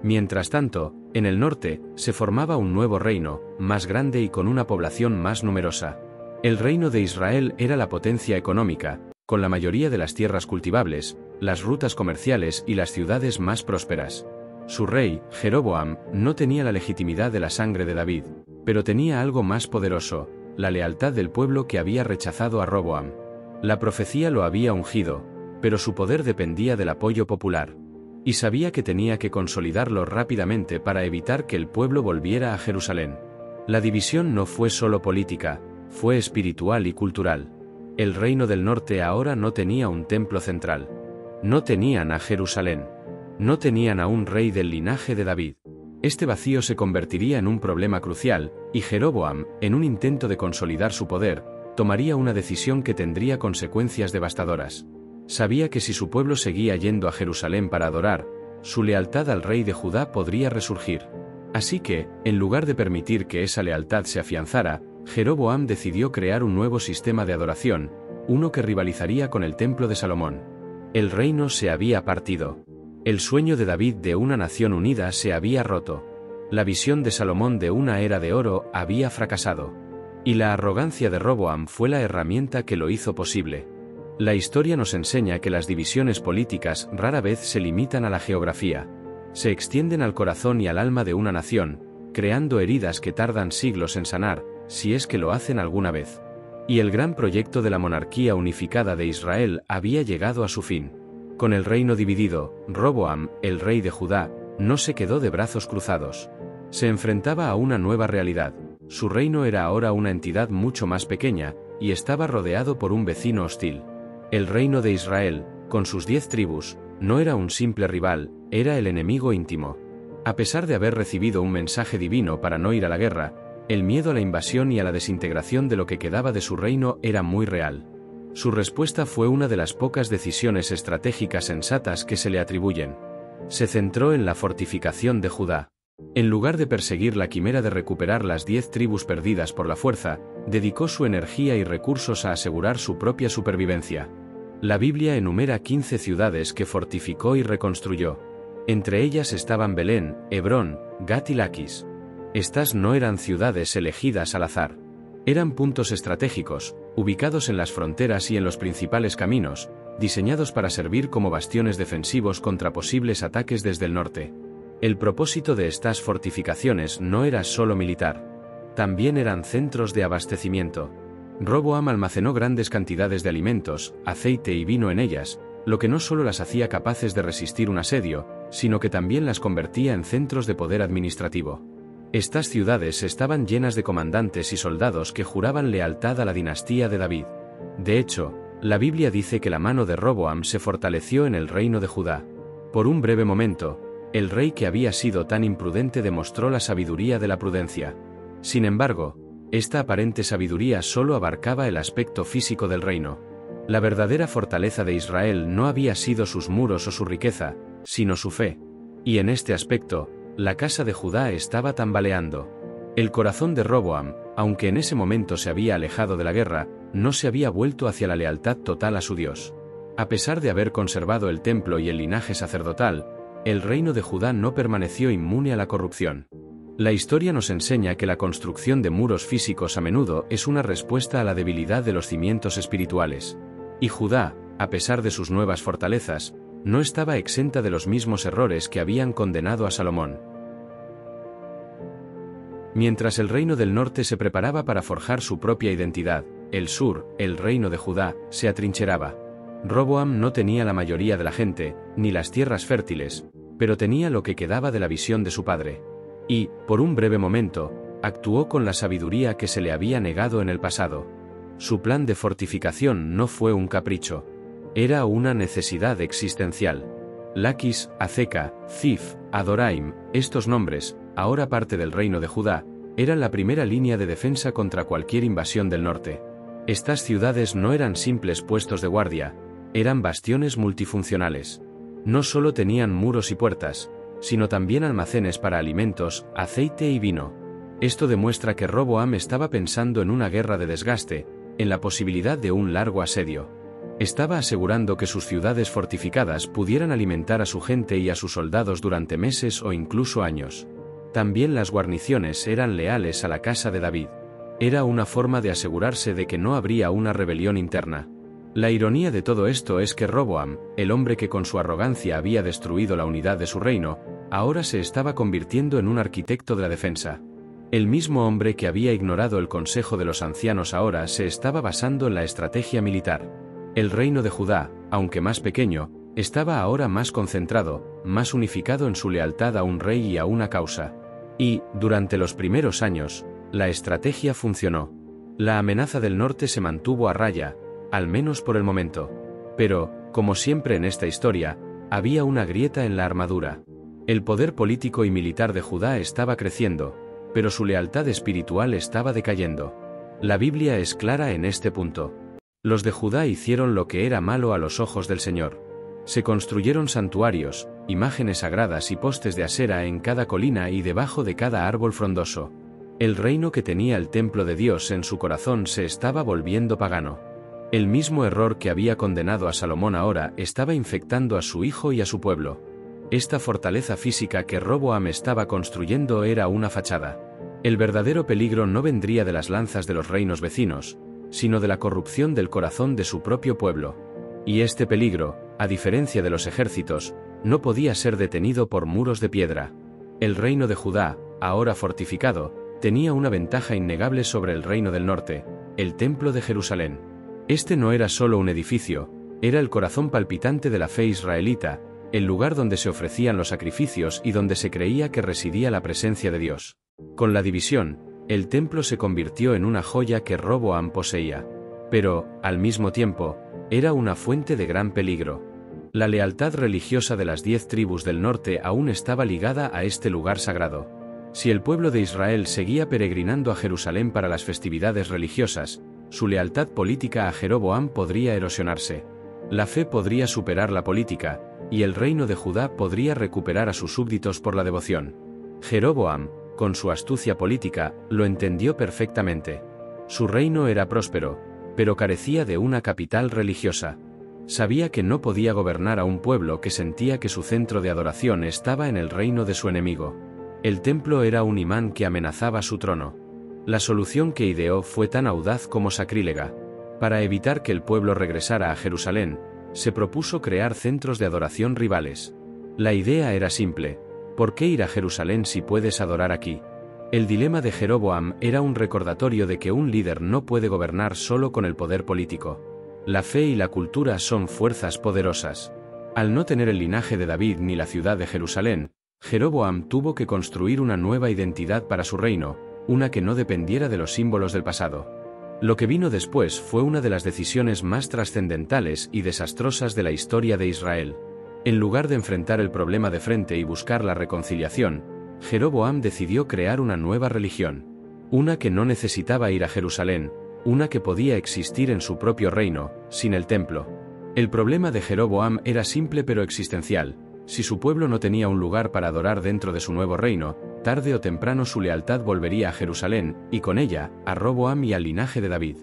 Mientras tanto, en el norte, se formaba un nuevo reino, más grande y con una población más numerosa. El reino de Israel era la potencia económica, con la mayoría de las tierras cultivables, las rutas comerciales y las ciudades más prósperas. Su rey, Jeroboam, no tenía la legitimidad de la sangre de David, pero tenía algo más poderoso, la lealtad del pueblo que había rechazado a Roboam. La profecía lo había ungido, pero su poder dependía del apoyo popular. Y sabía que tenía que consolidarlo rápidamente para evitar que el pueblo volviera a Jerusalén. La división no fue solo política, fue espiritual y cultural. El reino del norte ahora no tenía un templo central. No tenían a Jerusalén. No tenían a un rey del linaje de David. Este vacío se convertiría en un problema crucial, y Jeroboam, en un intento de consolidar su poder, tomaría una decisión que tendría consecuencias devastadoras. Sabía que si su pueblo seguía yendo a Jerusalén para adorar, su lealtad al rey de Judá podría resurgir. Así que, en lugar de permitir que esa lealtad se afianzara, Jeroboam decidió crear un nuevo sistema de adoración, uno que rivalizaría con el templo de Salomón. El reino se había partido. El sueño de David de una nación unida se había roto. La visión de Salomón de una era de oro había fracasado. Y la arrogancia de Roboam fue la herramienta que lo hizo posible. La historia nos enseña que las divisiones políticas rara vez se limitan a la geografía. Se extienden al corazón y al alma de una nación, creando heridas que tardan siglos en sanar, si es que lo hacen alguna vez. Y el gran proyecto de la monarquía unificada de Israel había llegado a su fin. Con el reino dividido, Roboam, el rey de Judá, no se quedó de brazos cruzados. Se enfrentaba a una nueva realidad. Su reino era ahora una entidad mucho más pequeña, y estaba rodeado por un vecino hostil. El reino de Israel, con sus 10 tribus, no era un simple rival, era el enemigo íntimo. A pesar de haber recibido un mensaje divino para no ir a la guerra, el miedo a la invasión y a la desintegración de lo que quedaba de su reino era muy real. Su respuesta fue una de las pocas decisiones estratégicas sensatas que se le atribuyen. Se centró en la fortificación de Judá. En lugar de perseguir la quimera de recuperar las 10 tribus perdidas por la fuerza, dedicó su energía y recursos a asegurar su propia supervivencia. La Biblia enumera 15 ciudades que fortificó y reconstruyó. Entre ellas estaban Belén, Hebrón, Gat y Laquis. Estas no eran ciudades elegidas al azar. Eran puntos estratégicos, ubicados en las fronteras y en los principales caminos, diseñados para servir como bastiones defensivos contra posibles ataques desde el norte. El propósito de estas fortificaciones no era solo militar. También eran centros de abastecimiento. Roboam almacenó grandes cantidades de alimentos, aceite y vino en ellas, lo que no solo las hacía capaces de resistir un asedio, sino que también las convertía en centros de poder administrativo. Estas ciudades estaban llenas de comandantes y soldados que juraban lealtad a la dinastía de David. De hecho, la Biblia dice que la mano de Roboam se fortaleció en el reino de Judá. Por un breve momento, el rey que había sido tan imprudente demostró la sabiduría de la prudencia. Sin embargo, esta aparente sabiduría solo abarcaba el aspecto físico del reino. La verdadera fortaleza de Israel no había sido sus muros o su riqueza, sino su fe. Y en este aspecto, la casa de Judá estaba tambaleando. El corazón de Roboam, aunque en ese momento se había alejado de la guerra, no se había vuelto hacia la lealtad total a su Dios. A pesar de haber conservado el templo y el linaje sacerdotal, el reino de Judá no permaneció inmune a la corrupción. La historia nos enseña que la construcción de muros físicos a menudo es una respuesta a la debilidad de los cimientos espirituales. Y Judá, a pesar de sus nuevas fortalezas, no estaba exenta de los mismos errores que habían condenado a Salomón. Mientras el reino del norte se preparaba para forjar su propia identidad, el sur, el reino de Judá, se atrincheraba. Roboam no tenía la mayoría de la gente, ni las tierras fértiles, pero tenía lo que quedaba de la visión de su padre. Y, por un breve momento, actuó con la sabiduría que se le había negado en el pasado. Su plan de fortificación no fue un capricho. Era una necesidad existencial. Laquis, Azeca, Zif, Adoraim, estos nombres, ahora parte del reino de Judá, eran la primera línea de defensa contra cualquier invasión del norte. Estas ciudades no eran simples puestos de guardia, eran bastiones multifuncionales. No solo tenían muros y puertas, sino también almacenes para alimentos, aceite y vino. Esto demuestra que Roboam estaba pensando en una guerra de desgaste, en la posibilidad de un largo asedio. Estaba asegurando que sus ciudades fortificadas pudieran alimentar a su gente y a sus soldados durante meses o incluso años. También las guarniciones eran leales a la casa de David. Era una forma de asegurarse de que no habría una rebelión interna. La ironía de todo esto es que Roboam, el hombre que con su arrogancia había destruido la unidad de su reino, ahora se estaba convirtiendo en un arquitecto de la defensa. El mismo hombre que había ignorado el consejo de los ancianos ahora se estaba basando en la estrategia militar. El reino de Judá, aunque más pequeño, estaba ahora más concentrado, más unificado en su lealtad a un rey y a una causa. Y, durante los primeros años, la estrategia funcionó. La amenaza del norte se mantuvo a raya, al menos por el momento. Pero, como siempre en esta historia, había una grieta en la armadura. El poder político y militar de Judá estaba creciendo, pero su lealtad espiritual estaba decayendo. La Biblia es clara en este punto. Los de Judá hicieron lo que era malo a los ojos del Señor. Se construyeron santuarios, imágenes sagradas y postes de Asera en cada colina y debajo de cada árbol frondoso. El reino que tenía el templo de Dios en su corazón se estaba volviendo pagano. El mismo error que había condenado a Salomón ahora estaba infectando a su hijo y a su pueblo. Esta fortaleza física que Roboam estaba construyendo era una fachada. El verdadero peligro no vendría de las lanzas de los reinos vecinos, sino de la corrupción del corazón de su propio pueblo. Y este peligro, a diferencia de los ejércitos, no podía ser detenido por muros de piedra. El reino de Judá, ahora fortificado, tenía una ventaja innegable sobre el reino del norte, el templo de Jerusalén. Este no era solo un edificio, era el corazón palpitante de la fe israelita, el lugar donde se ofrecían los sacrificios y donde se creía que residía la presencia de Dios. Con la división, el templo se convirtió en una joya que Roboam poseía. Pero, al mismo tiempo, era una fuente de gran peligro. La lealtad religiosa de las 10 tribus del norte aún estaba ligada a este lugar sagrado. Si el pueblo de Israel seguía peregrinando a Jerusalén para las festividades religiosas, su lealtad política a Jeroboam podría erosionarse. La fe podría superar la política, y el reino de Judá podría recuperar a sus súbditos por la devoción. Jeroboam, con su astucia política, lo entendió perfectamente. Su reino era próspero, pero carecía de una capital religiosa. Sabía que no podía gobernar a un pueblo que sentía que su centro de adoración estaba en el reino de su enemigo. El templo era un imán que amenazaba su trono. La solución que ideó fue tan audaz como sacrílega. Para evitar que el pueblo regresara a Jerusalén, se propuso crear centros de adoración rivales. La idea era simple: ¿por qué ir a Jerusalén si puedes adorar aquí? El dilema de Jeroboam era un recordatorio de que un líder no puede gobernar solo con el poder político. La fe y la cultura son fuerzas poderosas. Al no tener el linaje de David ni la ciudad de Jerusalén, Jeroboam tuvo que construir una nueva identidad para su reino, una que no dependiera de los símbolos del pasado. Lo que vino después fue una de las decisiones más trascendentales y desastrosas de la historia de Israel. En lugar de enfrentar el problema de frente y buscar la reconciliación, Jeroboam decidió crear una nueva religión. Una que no necesitaba ir a Jerusalén, una que podía existir en su propio reino, sin el templo. El problema de Jeroboam era simple pero existencial: si su pueblo no tenía un lugar para adorar dentro de su nuevo reino, tarde o temprano su lealtad volvería a Jerusalén, y con ella, a Roboam y al linaje de David.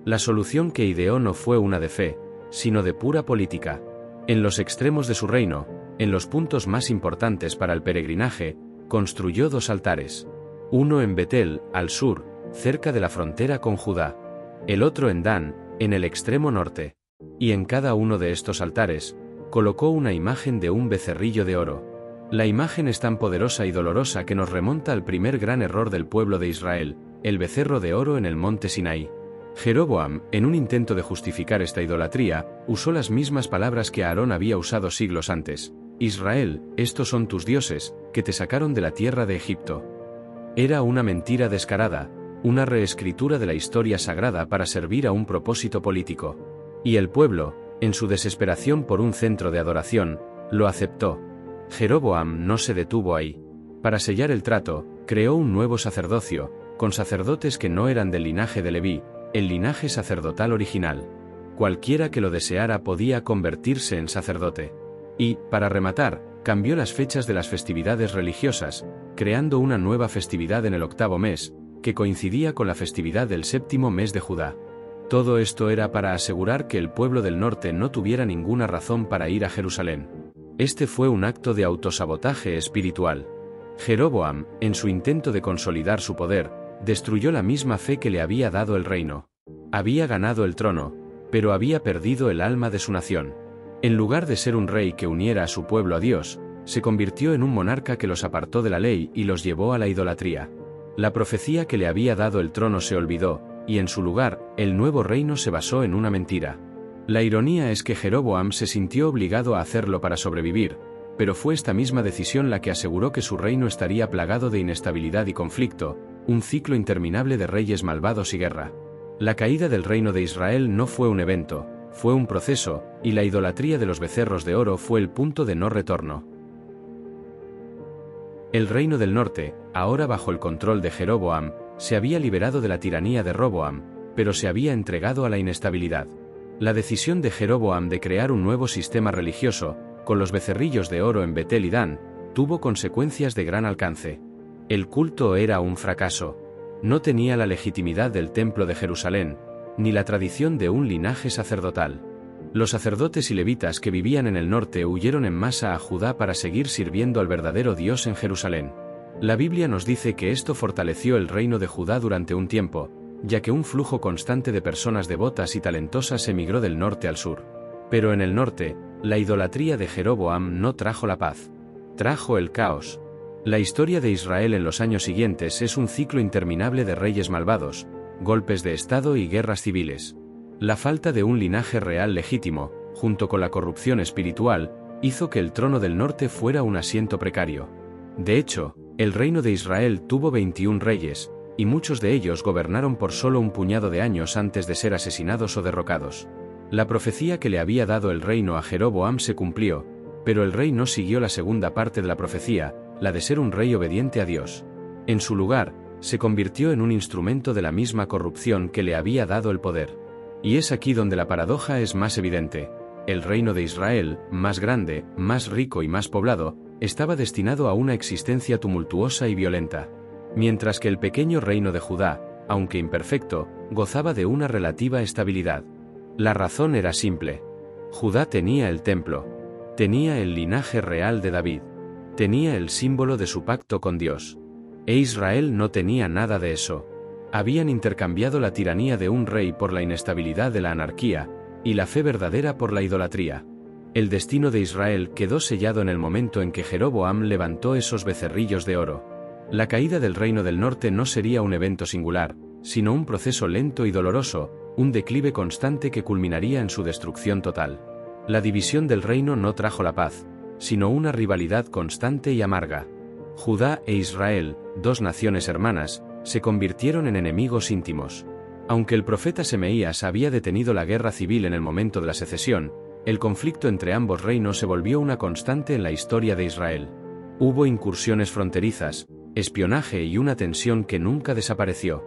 La solución que ideó no fue una de fe, sino de pura política. En los extremos de su reino, en los puntos más importantes para el peregrinaje, construyó 2 altares. Uno en Betel, al sur, cerca de la frontera con Judá. El otro en Dan, en el extremo norte. Y en cada uno de estos altares, colocó una imagen de un becerrillo de oro. La imagen es tan poderosa y dolorosa que nos remonta al primer gran error del pueblo de Israel, el becerro de oro en el monte Sinaí. Jeroboam, en un intento de justificar esta idolatría, usó las mismas palabras que Aarón había usado siglos antes: Israel, estos son tus dioses, que te sacaron de la tierra de Egipto. Era una mentira descarada, una reescritura de la historia sagrada para servir a un propósito político. Y el pueblo, en su desesperación por un centro de adoración, lo aceptó. Jeroboam no se detuvo ahí. Para sellar el trato, creó un nuevo sacerdocio, con sacerdotes que no eran del linaje de Leví, el linaje sacerdotal original. Cualquiera que lo deseara podía convertirse en sacerdote. Y, para rematar, cambió las fechas de las festividades religiosas, creando una nueva festividad en el 8º mes, que coincidía con la festividad del 7º mes de Judá. Todo esto era para asegurar que el pueblo del norte no tuviera ninguna razón para ir a Jerusalén. Este fue un acto de autosabotaje espiritual. Jeroboam, en su intento de consolidar su poder, destruyó la misma fe que le había dado el reino. Había ganado el trono, pero había perdido el alma de su nación. En lugar de ser un rey que uniera a su pueblo a Dios, se convirtió en un monarca que los apartó de la ley y los llevó a la idolatría. La profecía que le había dado el trono se olvidó, y en su lugar, el nuevo reino se basó en una mentira. La ironía es que Jeroboam se sintió obligado a hacerlo para sobrevivir, pero fue esta misma decisión la que aseguró que su reino estaría plagado de inestabilidad y conflicto, un ciclo interminable de reyes malvados y guerra. La caída del reino de Israel no fue un evento, fue un proceso, y la idolatría de los becerros de oro fue el punto de no retorno. El reino del norte, ahora bajo el control de Jeroboam, se había liberado de la tiranía de Roboam, pero se había entregado a la inestabilidad. La decisión de Jeroboam de crear un nuevo sistema religioso, con los becerrillos de oro en Betel y Dan, tuvo consecuencias de gran alcance. El culto era un fracaso. No tenía la legitimidad del templo de Jerusalén, ni la tradición de un linaje sacerdotal. Los sacerdotes y levitas que vivían en el norte huyeron en masa a Judá para seguir sirviendo al verdadero Dios en Jerusalén. La Biblia nos dice que esto fortaleció el reino de Judá durante un tiempo, ya que un flujo constante de personas devotas y talentosas emigró del norte al sur. Pero en el norte, la idolatría de Jeroboam no trajo la paz. Trajo el caos. La historia de Israel en los años siguientes es un ciclo interminable de reyes malvados, golpes de estado y guerras civiles. La falta de un linaje real legítimo, junto con la corrupción espiritual, hizo que el trono del norte fuera un asiento precario. De hecho, el reino de Israel tuvo 21 reyes, y muchos de ellos gobernaron por solo un puñado de años antes de ser asesinados o derrocados. La profecía que le había dado el reino a Jeroboam se cumplió, pero el rey no siguió la segunda parte de la profecía, la de ser un rey obediente a Dios. En su lugar, se convirtió en un instrumento de la misma corrupción que le había dado el poder. Y es aquí donde la paradoja es más evidente. El reino de Israel, más grande, más rico y más poblado, estaba destinado a una existencia tumultuosa y violenta. Mientras que el pequeño reino de Judá, aunque imperfecto, gozaba de una relativa estabilidad. La razón era simple. Judá tenía el templo. Tenía el linaje real de David. Tenía el símbolo de su pacto con Dios. E Israel no tenía nada de eso. Habían intercambiado la tiranía de un rey por la inestabilidad de la anarquía, y la fe verdadera por la idolatría. El destino de Israel quedó sellado en el momento en que Jeroboam levantó esos becerrillos de oro. La caída del reino del norte no sería un evento singular, sino un proceso lento y doloroso, un declive constante que culminaría en su destrucción total. La división del reino no trajo la paz, sino una rivalidad constante y amarga. Judá e Israel, dos naciones hermanas, se convirtieron en enemigos íntimos. Aunque el profeta Semeías había detenido la guerra civil en el momento de la secesión, el conflicto entre ambos reinos se volvió una constante en la historia de Israel. Hubo incursiones fronterizas, espionaje y una tensión que nunca desapareció.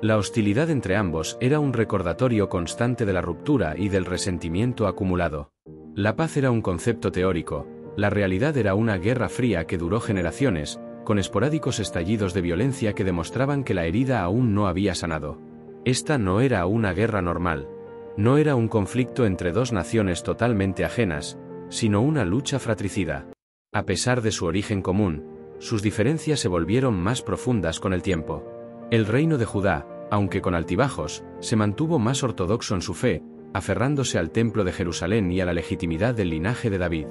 La hostilidad entre ambos era un recordatorio constante de la ruptura y del resentimiento acumulado. La paz era un concepto teórico, la realidad era una guerra fría que duró generaciones, con esporádicos estallidos de violencia que demostraban que la herida aún no había sanado. Esta no era una guerra normal. No era un conflicto entre dos naciones totalmente ajenas, sino una lucha fratricida. A pesar de su origen común, sus diferencias se volvieron más profundas con el tiempo. El reino de Judá, aunque con altibajos, se mantuvo más ortodoxo en su fe, aferrándose al templo de Jerusalén y a la legitimidad del linaje de David.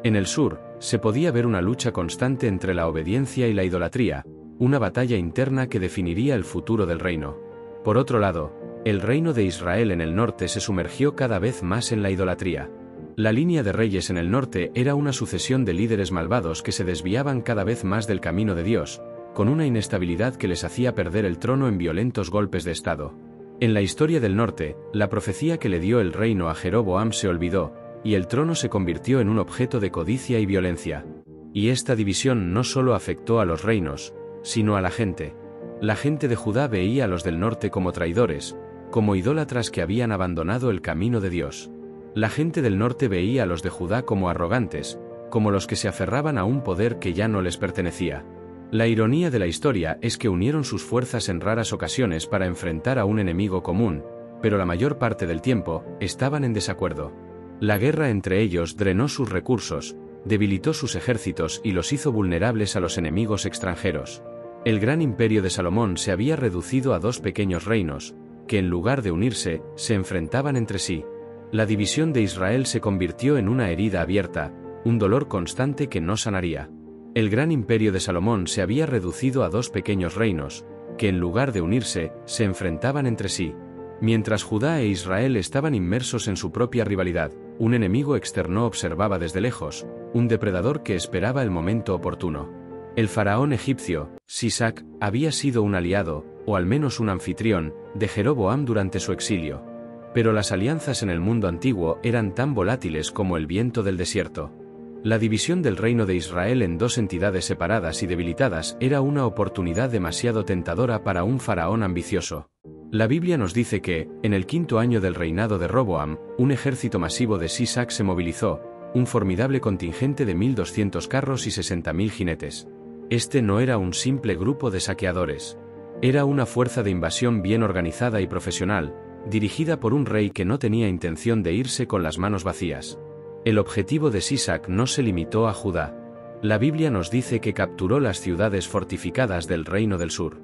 En el sur, se podía ver una lucha constante entre la obediencia y la idolatría, una batalla interna que definiría el futuro del reino. Por otro lado, el reino de Israel en el norte se sumergió cada vez más en la idolatría. La línea de reyes en el norte era una sucesión de líderes malvados que se desviaban cada vez más del camino de Dios, con una inestabilidad que les hacía perder el trono en violentos golpes de estado. En la historia del norte, la profecía que le dio el reino a Jeroboam se olvidó, y el trono se convirtió en un objeto de codicia y violencia. Y esta división no solo afectó a los reinos, sino a la gente. La gente de Judá veía a los del norte como traidores, como idólatras que habían abandonado el camino de Dios. La gente del norte veía a los de Judá como arrogantes, como los que se aferraban a un poder que ya no les pertenecía. La ironía de la historia es que unieron sus fuerzas en raras ocasiones para enfrentar a un enemigo común, pero la mayor parte del tiempo estaban en desacuerdo. La guerra entre ellos drenó sus recursos, debilitó sus ejércitos y los hizo vulnerables a los enemigos extranjeros. El gran imperio de Salomón se había reducido a dos pequeños reinos, que en lugar de unirse, se enfrentaban entre sí. La división de Israel se convirtió en una herida abierta, un dolor constante que no sanaría. El gran imperio de Salomón se había reducido a dos pequeños reinos, que en lugar de unirse, se enfrentaban entre sí. Mientras Judá e Israel estaban inmersos en su propia rivalidad, un enemigo externo observaba desde lejos, un depredador que esperaba el momento oportuno. El faraón egipcio, Sisac, había sido un aliado, o al menos un anfitrión, de Jeroboam durante su exilio. Pero las alianzas en el mundo antiguo eran tan volátiles como el viento del desierto. La división del reino de Israel en dos entidades separadas y debilitadas era una oportunidad demasiado tentadora para un faraón ambicioso. La Biblia nos dice que, en el 5º año del reinado de Roboam, un ejército masivo de Sisac se movilizó, un formidable contingente de 1.200 carros y 60.000 jinetes. Este no era un simple grupo de saqueadores. Era una fuerza de invasión bien organizada y profesional, dirigida por un rey que no tenía intención de irse con las manos vacías. El objetivo de Sisac no se limitó a Judá. La Biblia nos dice que capturó las ciudades fortificadas del reino del sur.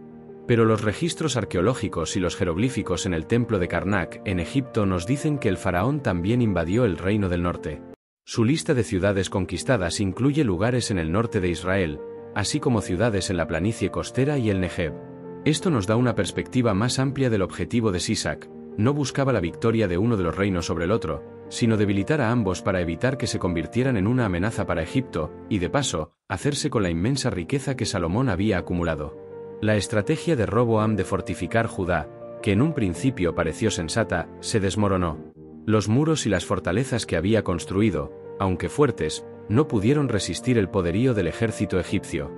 Pero los registros arqueológicos y los jeroglíficos en el templo de Karnak, en Egipto, nos dicen que el faraón también invadió el reino del norte. Su lista de ciudades conquistadas incluye lugares en el norte de Israel, así como ciudades en la planicie costera y el Negev. Esto nos da una perspectiva más amplia del objetivo de Sisac. No buscaba la victoria de uno de los reinos sobre el otro, sino debilitar a ambos para evitar que se convirtieran en una amenaza para Egipto, y de paso, hacerse con la inmensa riqueza que Salomón había acumulado. La estrategia de Roboam de fortificar Judá, que en un principio pareció sensata, se desmoronó. Los muros y las fortalezas que había construido, aunque fuertes, no pudieron resistir el poderío del ejército egipcio.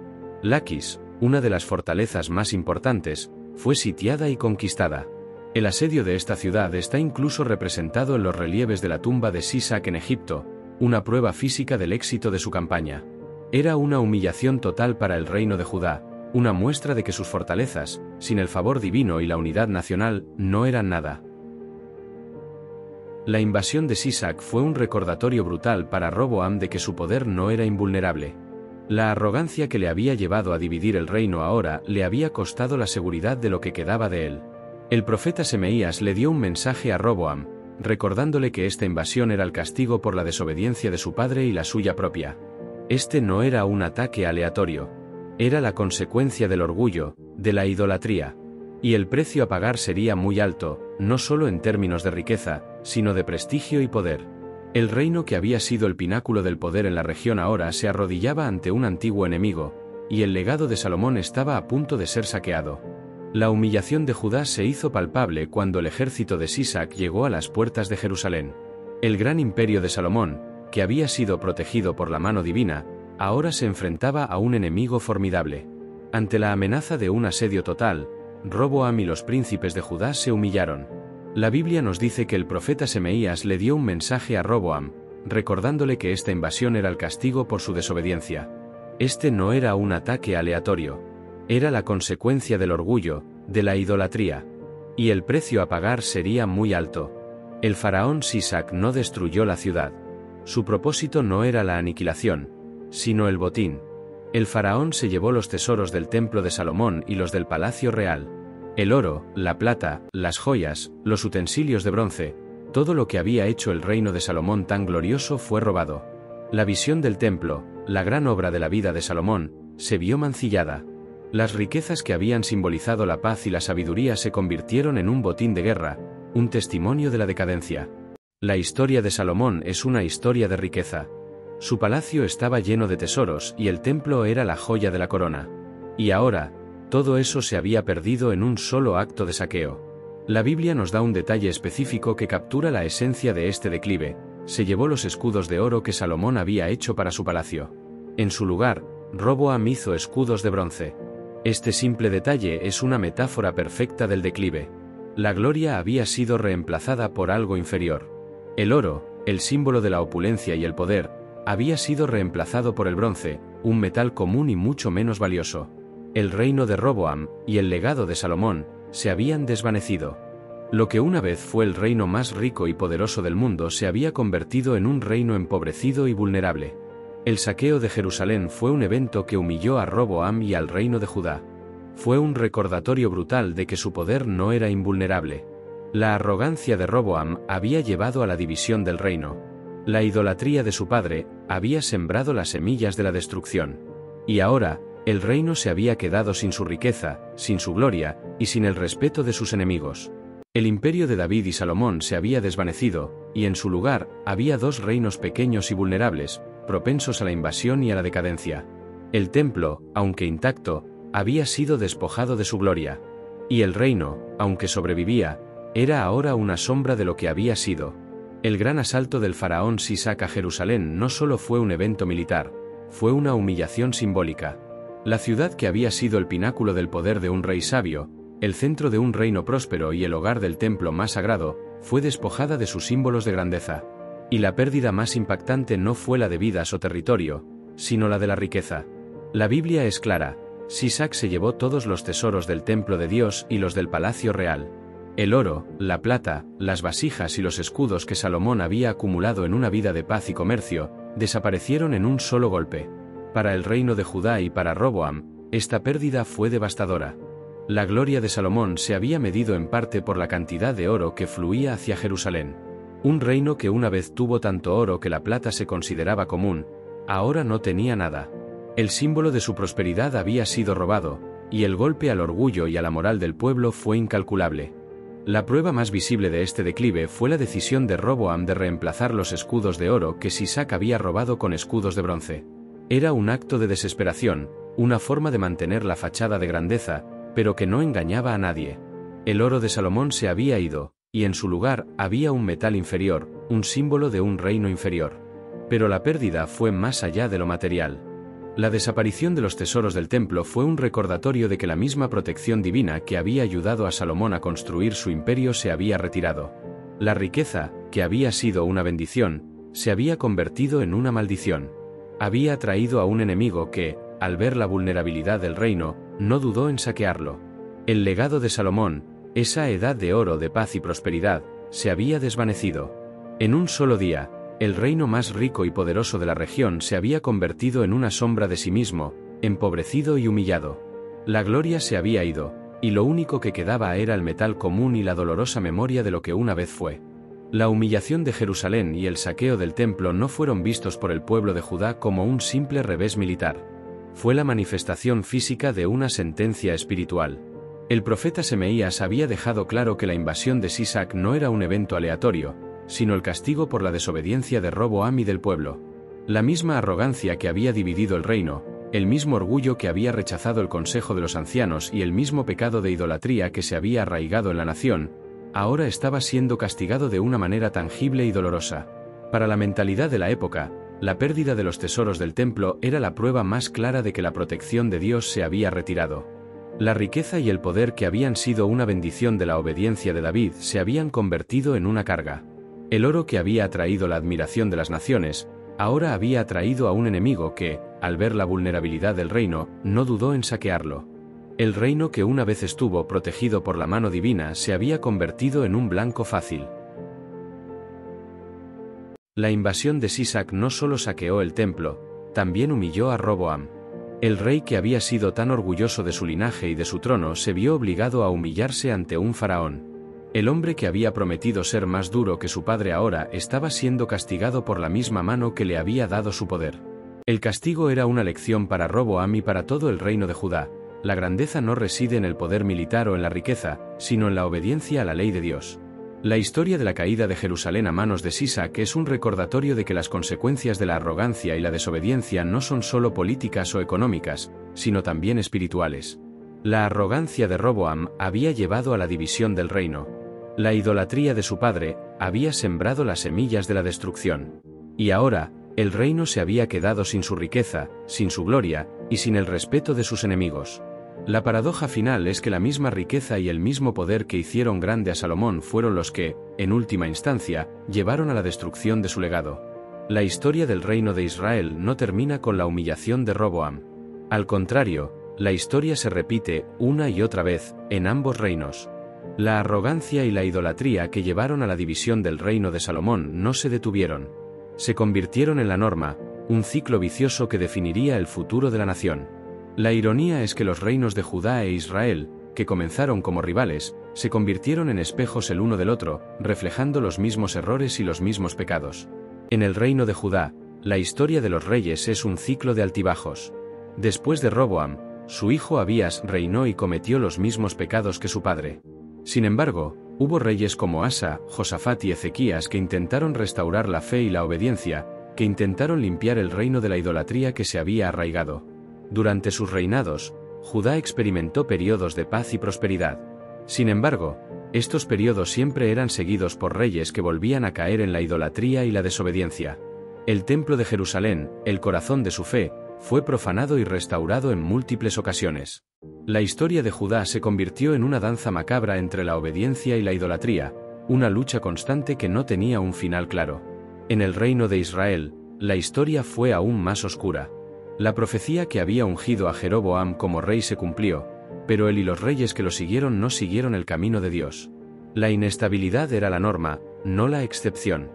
Laquis, una de las fortalezas más importantes, fue sitiada y conquistada. El asedio de esta ciudad está incluso representado en los relieves de la tumba de Sisac en Egipto, una prueba física del éxito de su campaña. Era una humillación total para el reino de Judá, una muestra de que sus fortalezas, sin el favor divino y la unidad nacional, no eran nada. La invasión de Sisac fue un recordatorio brutal para Roboam de que su poder no era invulnerable. La arrogancia que le había llevado a dividir el reino ahora le había costado la seguridad de lo que quedaba de él. El profeta Semeías le dio un mensaje a Roboam, recordándole que esta invasión era el castigo por la desobediencia de su padre y la suya propia. Este no era un ataque aleatorio. Era la consecuencia del orgullo, de la idolatría. Y el precio a pagar sería muy alto, no solo en términos de riqueza, sino de prestigio y poder. El reino que había sido el pináculo del poder en la región ahora se arrodillaba ante un antiguo enemigo, y el legado de Salomón estaba a punto de ser saqueado. La humillación de Judá se hizo palpable cuando el ejército de Sisac llegó a las puertas de Jerusalén. El gran imperio de Salomón, que había sido protegido por la mano divina, ahora se enfrentaba a un enemigo formidable. Ante la amenaza de un asedio total, Roboam y los príncipes de Judá se humillaron. La Biblia nos dice que el profeta Semeías le dio un mensaje a Roboam, recordándole que esta invasión era el castigo por su desobediencia. Este no era un ataque aleatorio. Era la consecuencia del orgullo, de la idolatría. Y el precio a pagar sería muy alto. El faraón Sisac no destruyó la ciudad. Su propósito no era la aniquilación, sino el botín. El faraón se llevó los tesoros del templo de Salomón y los del palacio real. El oro, la plata, las joyas, los utensilios de bronce, todo lo que había hecho el reino de Salomón tan glorioso fue robado. La visión del templo, la gran obra de la vida de Salomón, se vio mancillada. Las riquezas que habían simbolizado la paz y la sabiduría se convirtieron en un botín de guerra, un testimonio de la decadencia. La historia de Salomón es una historia de riqueza. Su palacio estaba lleno de tesoros y el templo era la joya de la corona. Y ahora, todo eso se había perdido en un solo acto de saqueo. La Biblia nos da un detalle específico que captura la esencia de este declive: se llevó los escudos de oro que Salomón había hecho para su palacio. En su lugar, Roboam hizo escudos de bronce. Este simple detalle es una metáfora perfecta del declive. La gloria había sido reemplazada por algo inferior. El oro, el símbolo de la opulencia y el poder, había sido reemplazado por el bronce, un metal común y mucho menos valioso. El reino de Roboam y el legado de Salomón se habían desvanecido. Lo que una vez fue el reino más rico y poderoso del mundo se había convertido en un reino empobrecido y vulnerable. El saqueo de Jerusalén fue un evento que humilló a Roboam y al reino de Judá. Fue un recordatorio brutal de que su poder no era invulnerable. La arrogancia de Roboam había llevado a la división del reino. La idolatría de su padre había sembrado las semillas de la destrucción. Y ahora, el reino se había quedado sin su riqueza, sin su gloria, y sin el respeto de sus enemigos. El imperio de David y Salomón se había desvanecido, y en su lugar había dos reinos pequeños y vulnerables, propensos a la invasión y a la decadencia. El templo, aunque intacto, había sido despojado de su gloria. Y el reino, aunque sobrevivía, era ahora una sombra de lo que había sido. El gran asalto del faraón Sisac a Jerusalén no solo fue un evento militar, fue una humillación simbólica. La ciudad que había sido el pináculo del poder de un rey sabio, el centro de un reino próspero y el hogar del templo más sagrado, fue despojada de sus símbolos de grandeza. Y la pérdida más impactante no fue la de vidas o territorio, sino la de la riqueza. La Biblia es clara: Sisac se llevó todos los tesoros del templo de Dios y los del palacio real. El oro, la plata, las vasijas y los escudos que Salomón había acumulado en una vida de paz y comercio, desaparecieron en un solo golpe. Para el reino de Judá y para Roboam, esta pérdida fue devastadora. La gloria de Salomón se había medido en parte por la cantidad de oro que fluía hacia Jerusalén. Un reino que una vez tuvo tanto oro que la plata se consideraba común, ahora no tenía nada. El símbolo de su prosperidad había sido robado, y el golpe al orgullo y a la moral del pueblo fue incalculable. La prueba más visible de este declive fue la decisión de Roboam de reemplazar los escudos de oro que Sisac había robado con escudos de bronce. Era un acto de desesperación, una forma de mantener la fachada de grandeza, pero que no engañaba a nadie. El oro de Salomón se había ido, y en su lugar había un metal inferior, un símbolo de un reino inferior. Pero la pérdida fue más allá de lo material. La desaparición de los tesoros del templo fue un recordatorio de que la misma protección divina que había ayudado a Salomón a construir su imperio se había retirado. La riqueza, que había sido una bendición, se había convertido en una maldición. Había atraído a un enemigo que, al ver la vulnerabilidad del reino, no dudó en saquearlo. El legado de Salomón, esa edad de oro de paz y prosperidad, se había desvanecido. En un solo día, el reino más rico y poderoso de la región se había convertido en una sombra de sí mismo, empobrecido y humillado. La gloria se había ido, y lo único que quedaba era el metal común y la dolorosa memoria de lo que una vez fue. La humillación de Jerusalén y el saqueo del templo no fueron vistos por el pueblo de Judá como un simple revés militar. Fue la manifestación física de una sentencia espiritual. El profeta Semaías había dejado claro que la invasión de Sisac no era un evento aleatorio, sino el castigo por la desobediencia de Roboam y del pueblo. La misma arrogancia que había dividido el reino, el mismo orgullo que había rechazado el consejo de los ancianos y el mismo pecado de idolatría que se había arraigado en la nación, ahora estaba siendo castigado de una manera tangible y dolorosa. Para la mentalidad de la época, la pérdida de los tesoros del templo era la prueba más clara de que la protección de Dios se había retirado. La riqueza y el poder que habían sido una bendición de la obediencia de David se habían convertido en una carga. El oro que había atraído la admiración de las naciones, ahora había atraído a un enemigo que, al ver la vulnerabilidad del reino, no dudó en saquearlo. El reino que una vez estuvo protegido por la mano divina se había convertido en un blanco fácil. La invasión de Sisac no solo saqueó el templo, también humilló a Roboam. El rey que había sido tan orgulloso de su linaje y de su trono se vio obligado a humillarse ante un faraón. El hombre que había prometido ser más duro que su padre ahora estaba siendo castigado por la misma mano que le había dado su poder. El castigo era una lección para Roboam y para todo el reino de Judá. La grandeza no reside en el poder militar o en la riqueza, sino en la obediencia a la ley de Dios. La historia de la caída de Jerusalén a manos de Sisac es un recordatorio de que las consecuencias de la arrogancia y la desobediencia no son solo políticas o económicas, sino también espirituales. La arrogancia de Roboam había llevado a la división del reino. La idolatría de su padre había sembrado las semillas de la destrucción. Y ahora, el reino se había quedado sin su riqueza, sin su gloria, y sin el respeto de sus enemigos. La paradoja final es que la misma riqueza y el mismo poder que hicieron grande a Salomón fueron los que, en última instancia, llevaron a la destrucción de su legado. La historia del reino de Israel no termina con la humillación de Roboam. Al contrario, la historia se repite una y otra vez en ambos reinos. La arrogancia y la idolatría que llevaron a la división del reino de Salomón no se detuvieron. Se convirtieron en la norma, un ciclo vicioso que definiría el futuro de la nación. La ironía es que los reinos de Judá e Israel, que comenzaron como rivales, se convirtieron en espejos el uno del otro, reflejando los mismos errores y los mismos pecados. En el reino de Judá, la historia de los reyes es un ciclo de altibajos. Después de Roboam, su hijo Abías reinó y cometió los mismos pecados que su padre. Sin embargo, hubo reyes como Asa, Josafat y Ezequías que intentaron restaurar la fe y la obediencia, que intentaron limpiar el reino de la idolatría que se había arraigado. Durante sus reinados, Judá experimentó periodos de paz y prosperidad. Sin embargo, estos periodos siempre eran seguidos por reyes que volvían a caer en la idolatría y la desobediencia. El templo de Jerusalén, el corazón de su fe, fue profanado y restaurado en múltiples ocasiones. La historia de Judá se convirtió en una danza macabra entre la obediencia y la idolatría, una lucha constante que no tenía un final claro. En el reino de Israel, la historia fue aún más oscura. La profecía que había ungido a Jeroboam como rey se cumplió, pero él y los reyes que lo siguieron no siguieron el camino de Dios. La inestabilidad era la norma, no la excepción.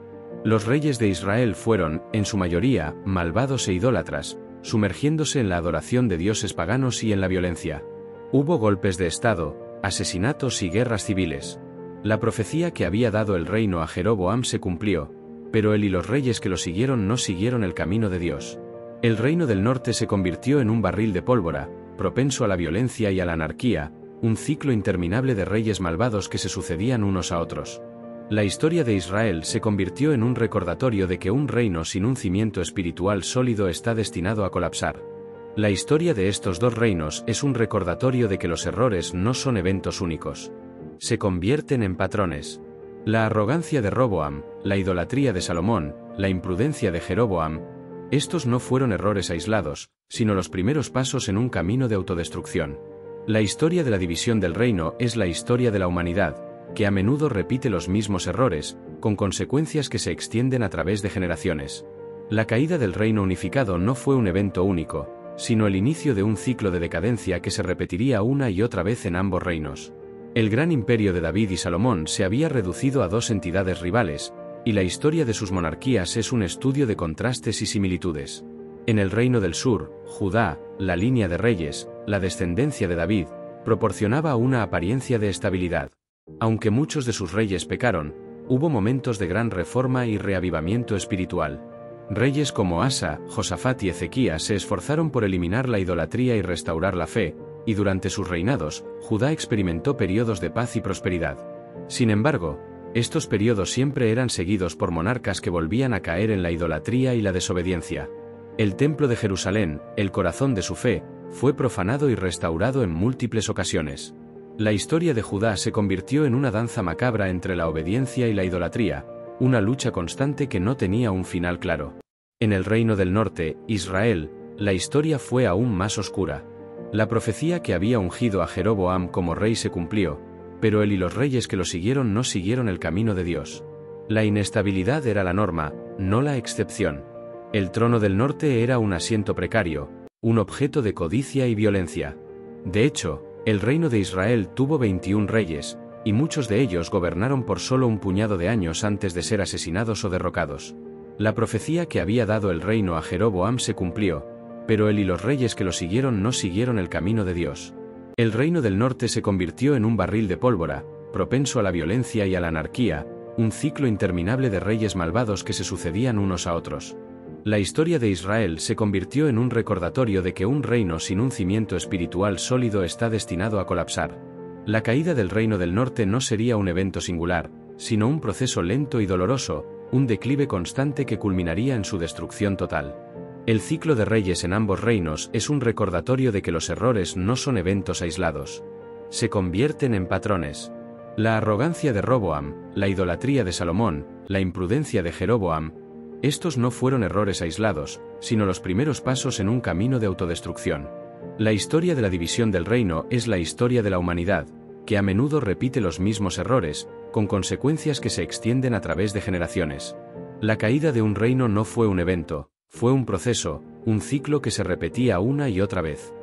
Los reyes de Israel fueron, en su mayoría, malvados e idólatras, sumergiéndose en la adoración de dioses paganos y en la violencia. Hubo golpes de estado, asesinatos y guerras civiles. La profecía que había dado el reino a Jeroboam se cumplió, pero él y los reyes que lo siguieron no siguieron el camino de Dios. El reino del norte se convirtió en un barril de pólvora, propenso a la violencia y a la anarquía, un ciclo interminable de reyes malvados que se sucedían unos a otros. La historia de Israel se convirtió en un recordatorio de que un reino sin un cimiento espiritual sólido está destinado a colapsar. La historia de estos dos reinos es un recordatorio de que los errores no son eventos únicos. Se convierten en patrones. La arrogancia de Roboam, la idolatría de Salomón, la imprudencia de Jeroboam, estos no fueron errores aislados, sino los primeros pasos en un camino de autodestrucción. La historia de la división del reino es la historia de la humanidad, que a menudo repite los mismos errores, con consecuencias que se extienden a través de generaciones. La caída del reino unificado no fue un evento único, sino el inicio de un ciclo de decadencia que se repetiría una y otra vez en ambos reinos. El gran imperio de David y Salomón se había reducido a dos entidades rivales, y la historia de sus monarquías es un estudio de contrastes y similitudes. En el reino del sur, Judá, la línea de reyes, la descendencia de David, proporcionaba una apariencia de estabilidad. Aunque muchos de sus reyes pecaron, hubo momentos de gran reforma y reavivamiento espiritual. Reyes como Asa, Josafat y Ezequías se esforzaron por eliminar la idolatría y restaurar la fe, y durante sus reinados, Judá experimentó periodos de paz y prosperidad. Sin embargo, estos periodos siempre eran seguidos por monarcas que volvían a caer en la idolatría y la desobediencia. El templo de Jerusalén, el corazón de su fe, fue profanado y restaurado en múltiples ocasiones. La historia de Judá se convirtió en una danza macabra entre la obediencia y la idolatría, una lucha constante que no tenía un final claro. En el reino del norte, Israel, la historia fue aún más oscura. La profecía que había ungido a Jeroboam como rey se cumplió, pero él y los reyes que lo siguieron no siguieron el camino de Dios. La inestabilidad era la norma, no la excepción. El trono del norte era un asiento precario, un objeto de codicia y violencia. De hecho, el reino de Israel tuvo 21 reyes, y muchos de ellos gobernaron por solo un puñado de años antes de ser asesinados o derrocados. La profecía que había dado el reino a Jeroboam se cumplió, pero él y los reyes que lo siguieron no siguieron el camino de Dios. El reino del norte se convirtió en un barril de pólvora, propenso a la violencia y a la anarquía, un ciclo interminable de reyes malvados que se sucedían unos a otros. La historia de Israel se convirtió en un recordatorio de que un reino sin un cimiento espiritual sólido está destinado a colapsar. La caída del reino del norte no sería un evento singular, sino un proceso lento y doloroso, un declive constante que culminaría en su destrucción total. El ciclo de reyes en ambos reinos es un recordatorio de que los errores no son eventos aislados. Se convierten en patrones. La arrogancia de Roboam, la idolatría de Salomón, la imprudencia de Jeroboam, estos no fueron errores aislados, sino los primeros pasos en un camino de autodestrucción. La historia de la división del reino es la historia de la humanidad, que a menudo repite los mismos errores, con consecuencias que se extienden a través de generaciones. La caída de un reino no fue un evento, fue un proceso, un ciclo que se repetía una y otra vez.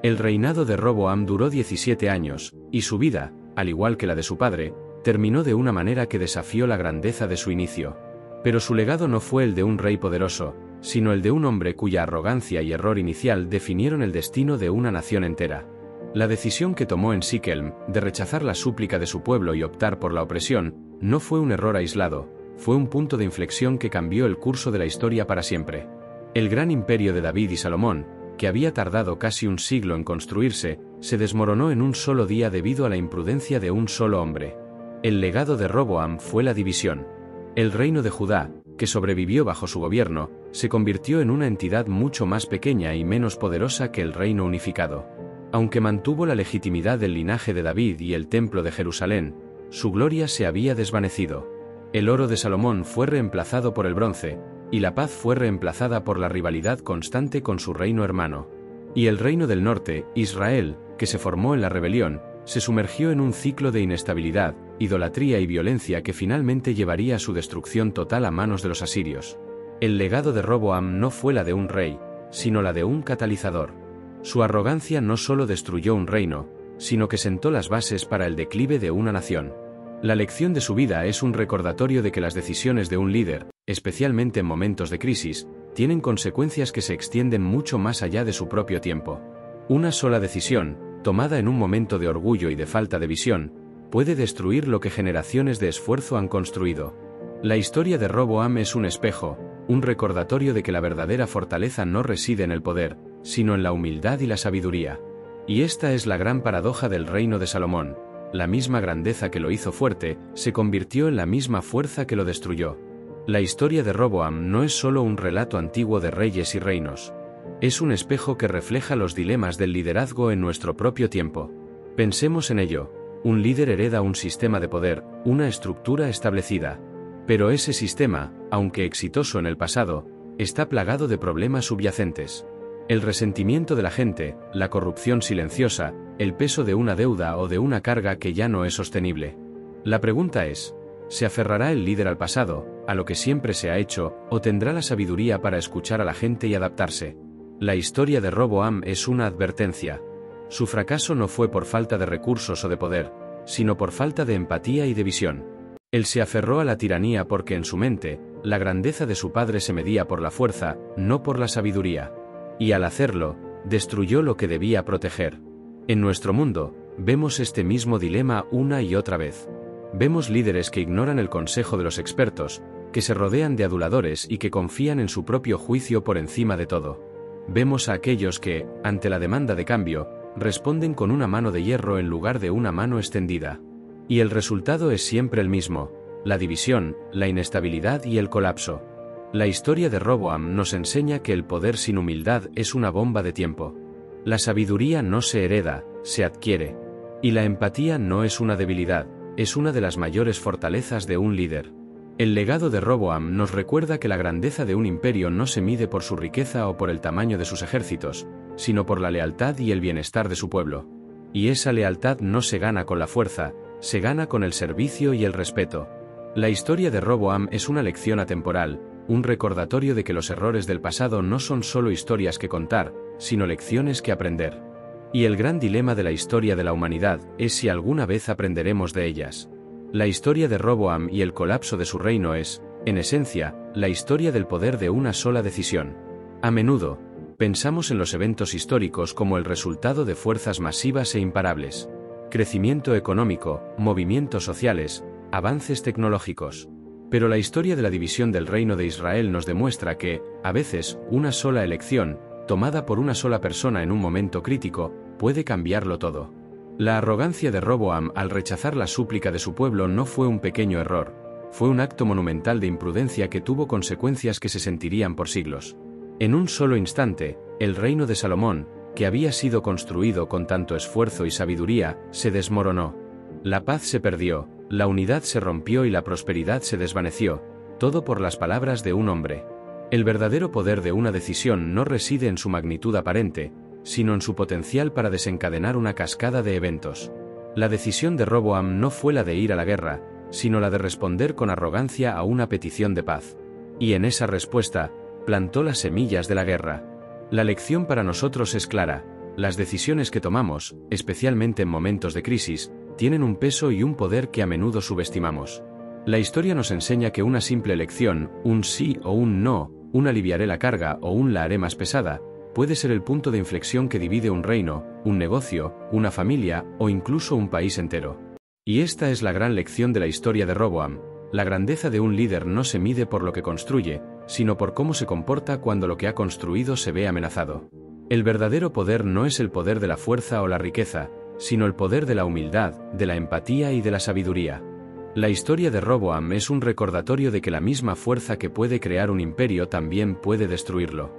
El reinado de Roboam duró 17 años, y su vida, al igual que la de su padre, terminó de una manera que desafió la grandeza de su inicio. Pero su legado no fue el de un rey poderoso, sino el de un hombre cuya arrogancia y error inicial definieron el destino de una nación entera. La decisión que tomó en Siquelm, de rechazar la súplica de su pueblo y optar por la opresión, no fue un error aislado, fue un punto de inflexión que cambió el curso de la historia para siempre. El gran imperio de David y Salomón, que había tardado casi un siglo en construirse, se desmoronó en un solo día debido a la imprudencia de un solo hombre. El legado de Roboam fue la división. El reino de Judá, que sobrevivió bajo su gobierno, se convirtió en una entidad mucho más pequeña y menos poderosa que el reino unificado. Aunque mantuvo la legitimidad del linaje de David y el templo de Jerusalén, su gloria se había desvanecido. El oro de Salomón fue reemplazado por el bronce, y la paz fue reemplazada por la rivalidad constante con su reino hermano. Y el reino del norte, Israel, que se formó en la rebelión, se sumergió en un ciclo de inestabilidad, idolatría y violencia que finalmente llevaría a su destrucción total a manos de los asirios. El legado de Roboam no fue la de un rey, sino la de un catalizador. Su arrogancia no solo destruyó un reino, sino que sentó las bases para el declive de una nación. La lección de su vida es un recordatorio de que las decisiones de un líder, especialmente en momentos de crisis, tienen consecuencias que se extienden mucho más allá de su propio tiempo. Una sola decisión, tomada en un momento de orgullo y de falta de visión, puede destruir lo que generaciones de esfuerzo han construido. La historia de Roboam es un espejo, un recordatorio de que la verdadera fortaleza no reside en el poder, sino en la humildad y la sabiduría. Y esta es la gran paradoja del reino de Salomón. La misma grandeza que lo hizo fuerte, se convirtió en la misma fuerza que lo destruyó. La historia de Roboam no es solo un relato antiguo de reyes y reinos. Es un espejo que refleja los dilemas del liderazgo en nuestro propio tiempo. Pensemos en ello. Un líder hereda un sistema de poder, una estructura establecida. Pero ese sistema, aunque exitoso en el pasado, está plagado de problemas subyacentes. El resentimiento de la gente, la corrupción silenciosa, el peso de una deuda o de una carga que ya no es sostenible. La pregunta es, ¿se aferrará el líder al pasado, a lo que siempre se ha hecho, o tendrá la sabiduría para escuchar a la gente y adaptarse? La historia de Roboam es una advertencia. Su fracaso no fue por falta de recursos o de poder, sino por falta de empatía y de visión. Él se aferró a la tiranía porque en su mente, la grandeza de su padre se medía por la fuerza, no por la sabiduría. Y al hacerlo, destruyó lo que debía proteger. En nuestro mundo, vemos este mismo dilema una y otra vez. Vemos líderes que ignoran el consejo de los expertos, que se rodean de aduladores y que confían en su propio juicio por encima de todo. Vemos a aquellos que, ante la demanda de cambio, responden con una mano de hierro en lugar de una mano extendida. Y el resultado es siempre el mismo: la división, la inestabilidad y el colapso. La historia de Roboam nos enseña que el poder sin humildad es una bomba de tiempo. La sabiduría no se hereda, se adquiere. Y la empatía no es una debilidad, es una de las mayores fortalezas de un líder. El legado de Roboam nos recuerda que la grandeza de un imperio no se mide por su riqueza o por el tamaño de sus ejércitos, sino por la lealtad y el bienestar de su pueblo. Y esa lealtad no se gana con la fuerza, se gana con el servicio y el respeto. La historia de Roboam es una lección atemporal, un recordatorio de que los errores del pasado no son solo historias que contar, sino lecciones que aprender. Y el gran dilema de la historia de la humanidad es si alguna vez aprenderemos de ellas. La historia de Roboam y el colapso de su reino es, en esencia, la historia del poder de una sola decisión. A menudo, pensamos en los eventos históricos como el resultado de fuerzas masivas e imparables. Crecimiento económico, movimientos sociales, avances tecnológicos. Pero la historia de la división del reino de Israel nos demuestra que, a veces, una sola elección, tomada por una sola persona en un momento crítico, puede cambiarlo todo. La arrogancia de Roboam al rechazar la súplica de su pueblo no fue un pequeño error, fue un acto monumental de imprudencia que tuvo consecuencias que se sentirían por siglos. En un solo instante, el reino de Salomón, que había sido construido con tanto esfuerzo y sabiduría, se desmoronó. La paz se perdió, la unidad se rompió y la prosperidad se desvaneció, todo por las palabras de un hombre. El verdadero poder de una decisión no reside en su magnitud aparente, sino en su potencial para desencadenar una cascada de eventos. La decisión de Roboam no fue la de ir a la guerra, sino la de responder con arrogancia a una petición de paz. Y en esa respuesta, plantó las semillas de la guerra. La lección para nosotros es clara: las decisiones que tomamos, especialmente en momentos de crisis, tienen un peso y un poder que a menudo subestimamos. La historia nos enseña que una simple elección, un sí o un no, un aliviaré la carga o un la haré más pesada, puede ser el punto de inflexión que divide un reino, un negocio, una familia o incluso un país entero. Y esta es la gran lección de la historia de Roboam: la grandeza de un líder no se mide por lo que construye, sino por cómo se comporta cuando lo que ha construido se ve amenazado. El verdadero poder no es el poder de la fuerza o la riqueza, sino el poder de la humildad, de la empatía y de la sabiduría. La historia de Roboam es un recordatorio de que la misma fuerza que puede crear un imperio también puede destruirlo.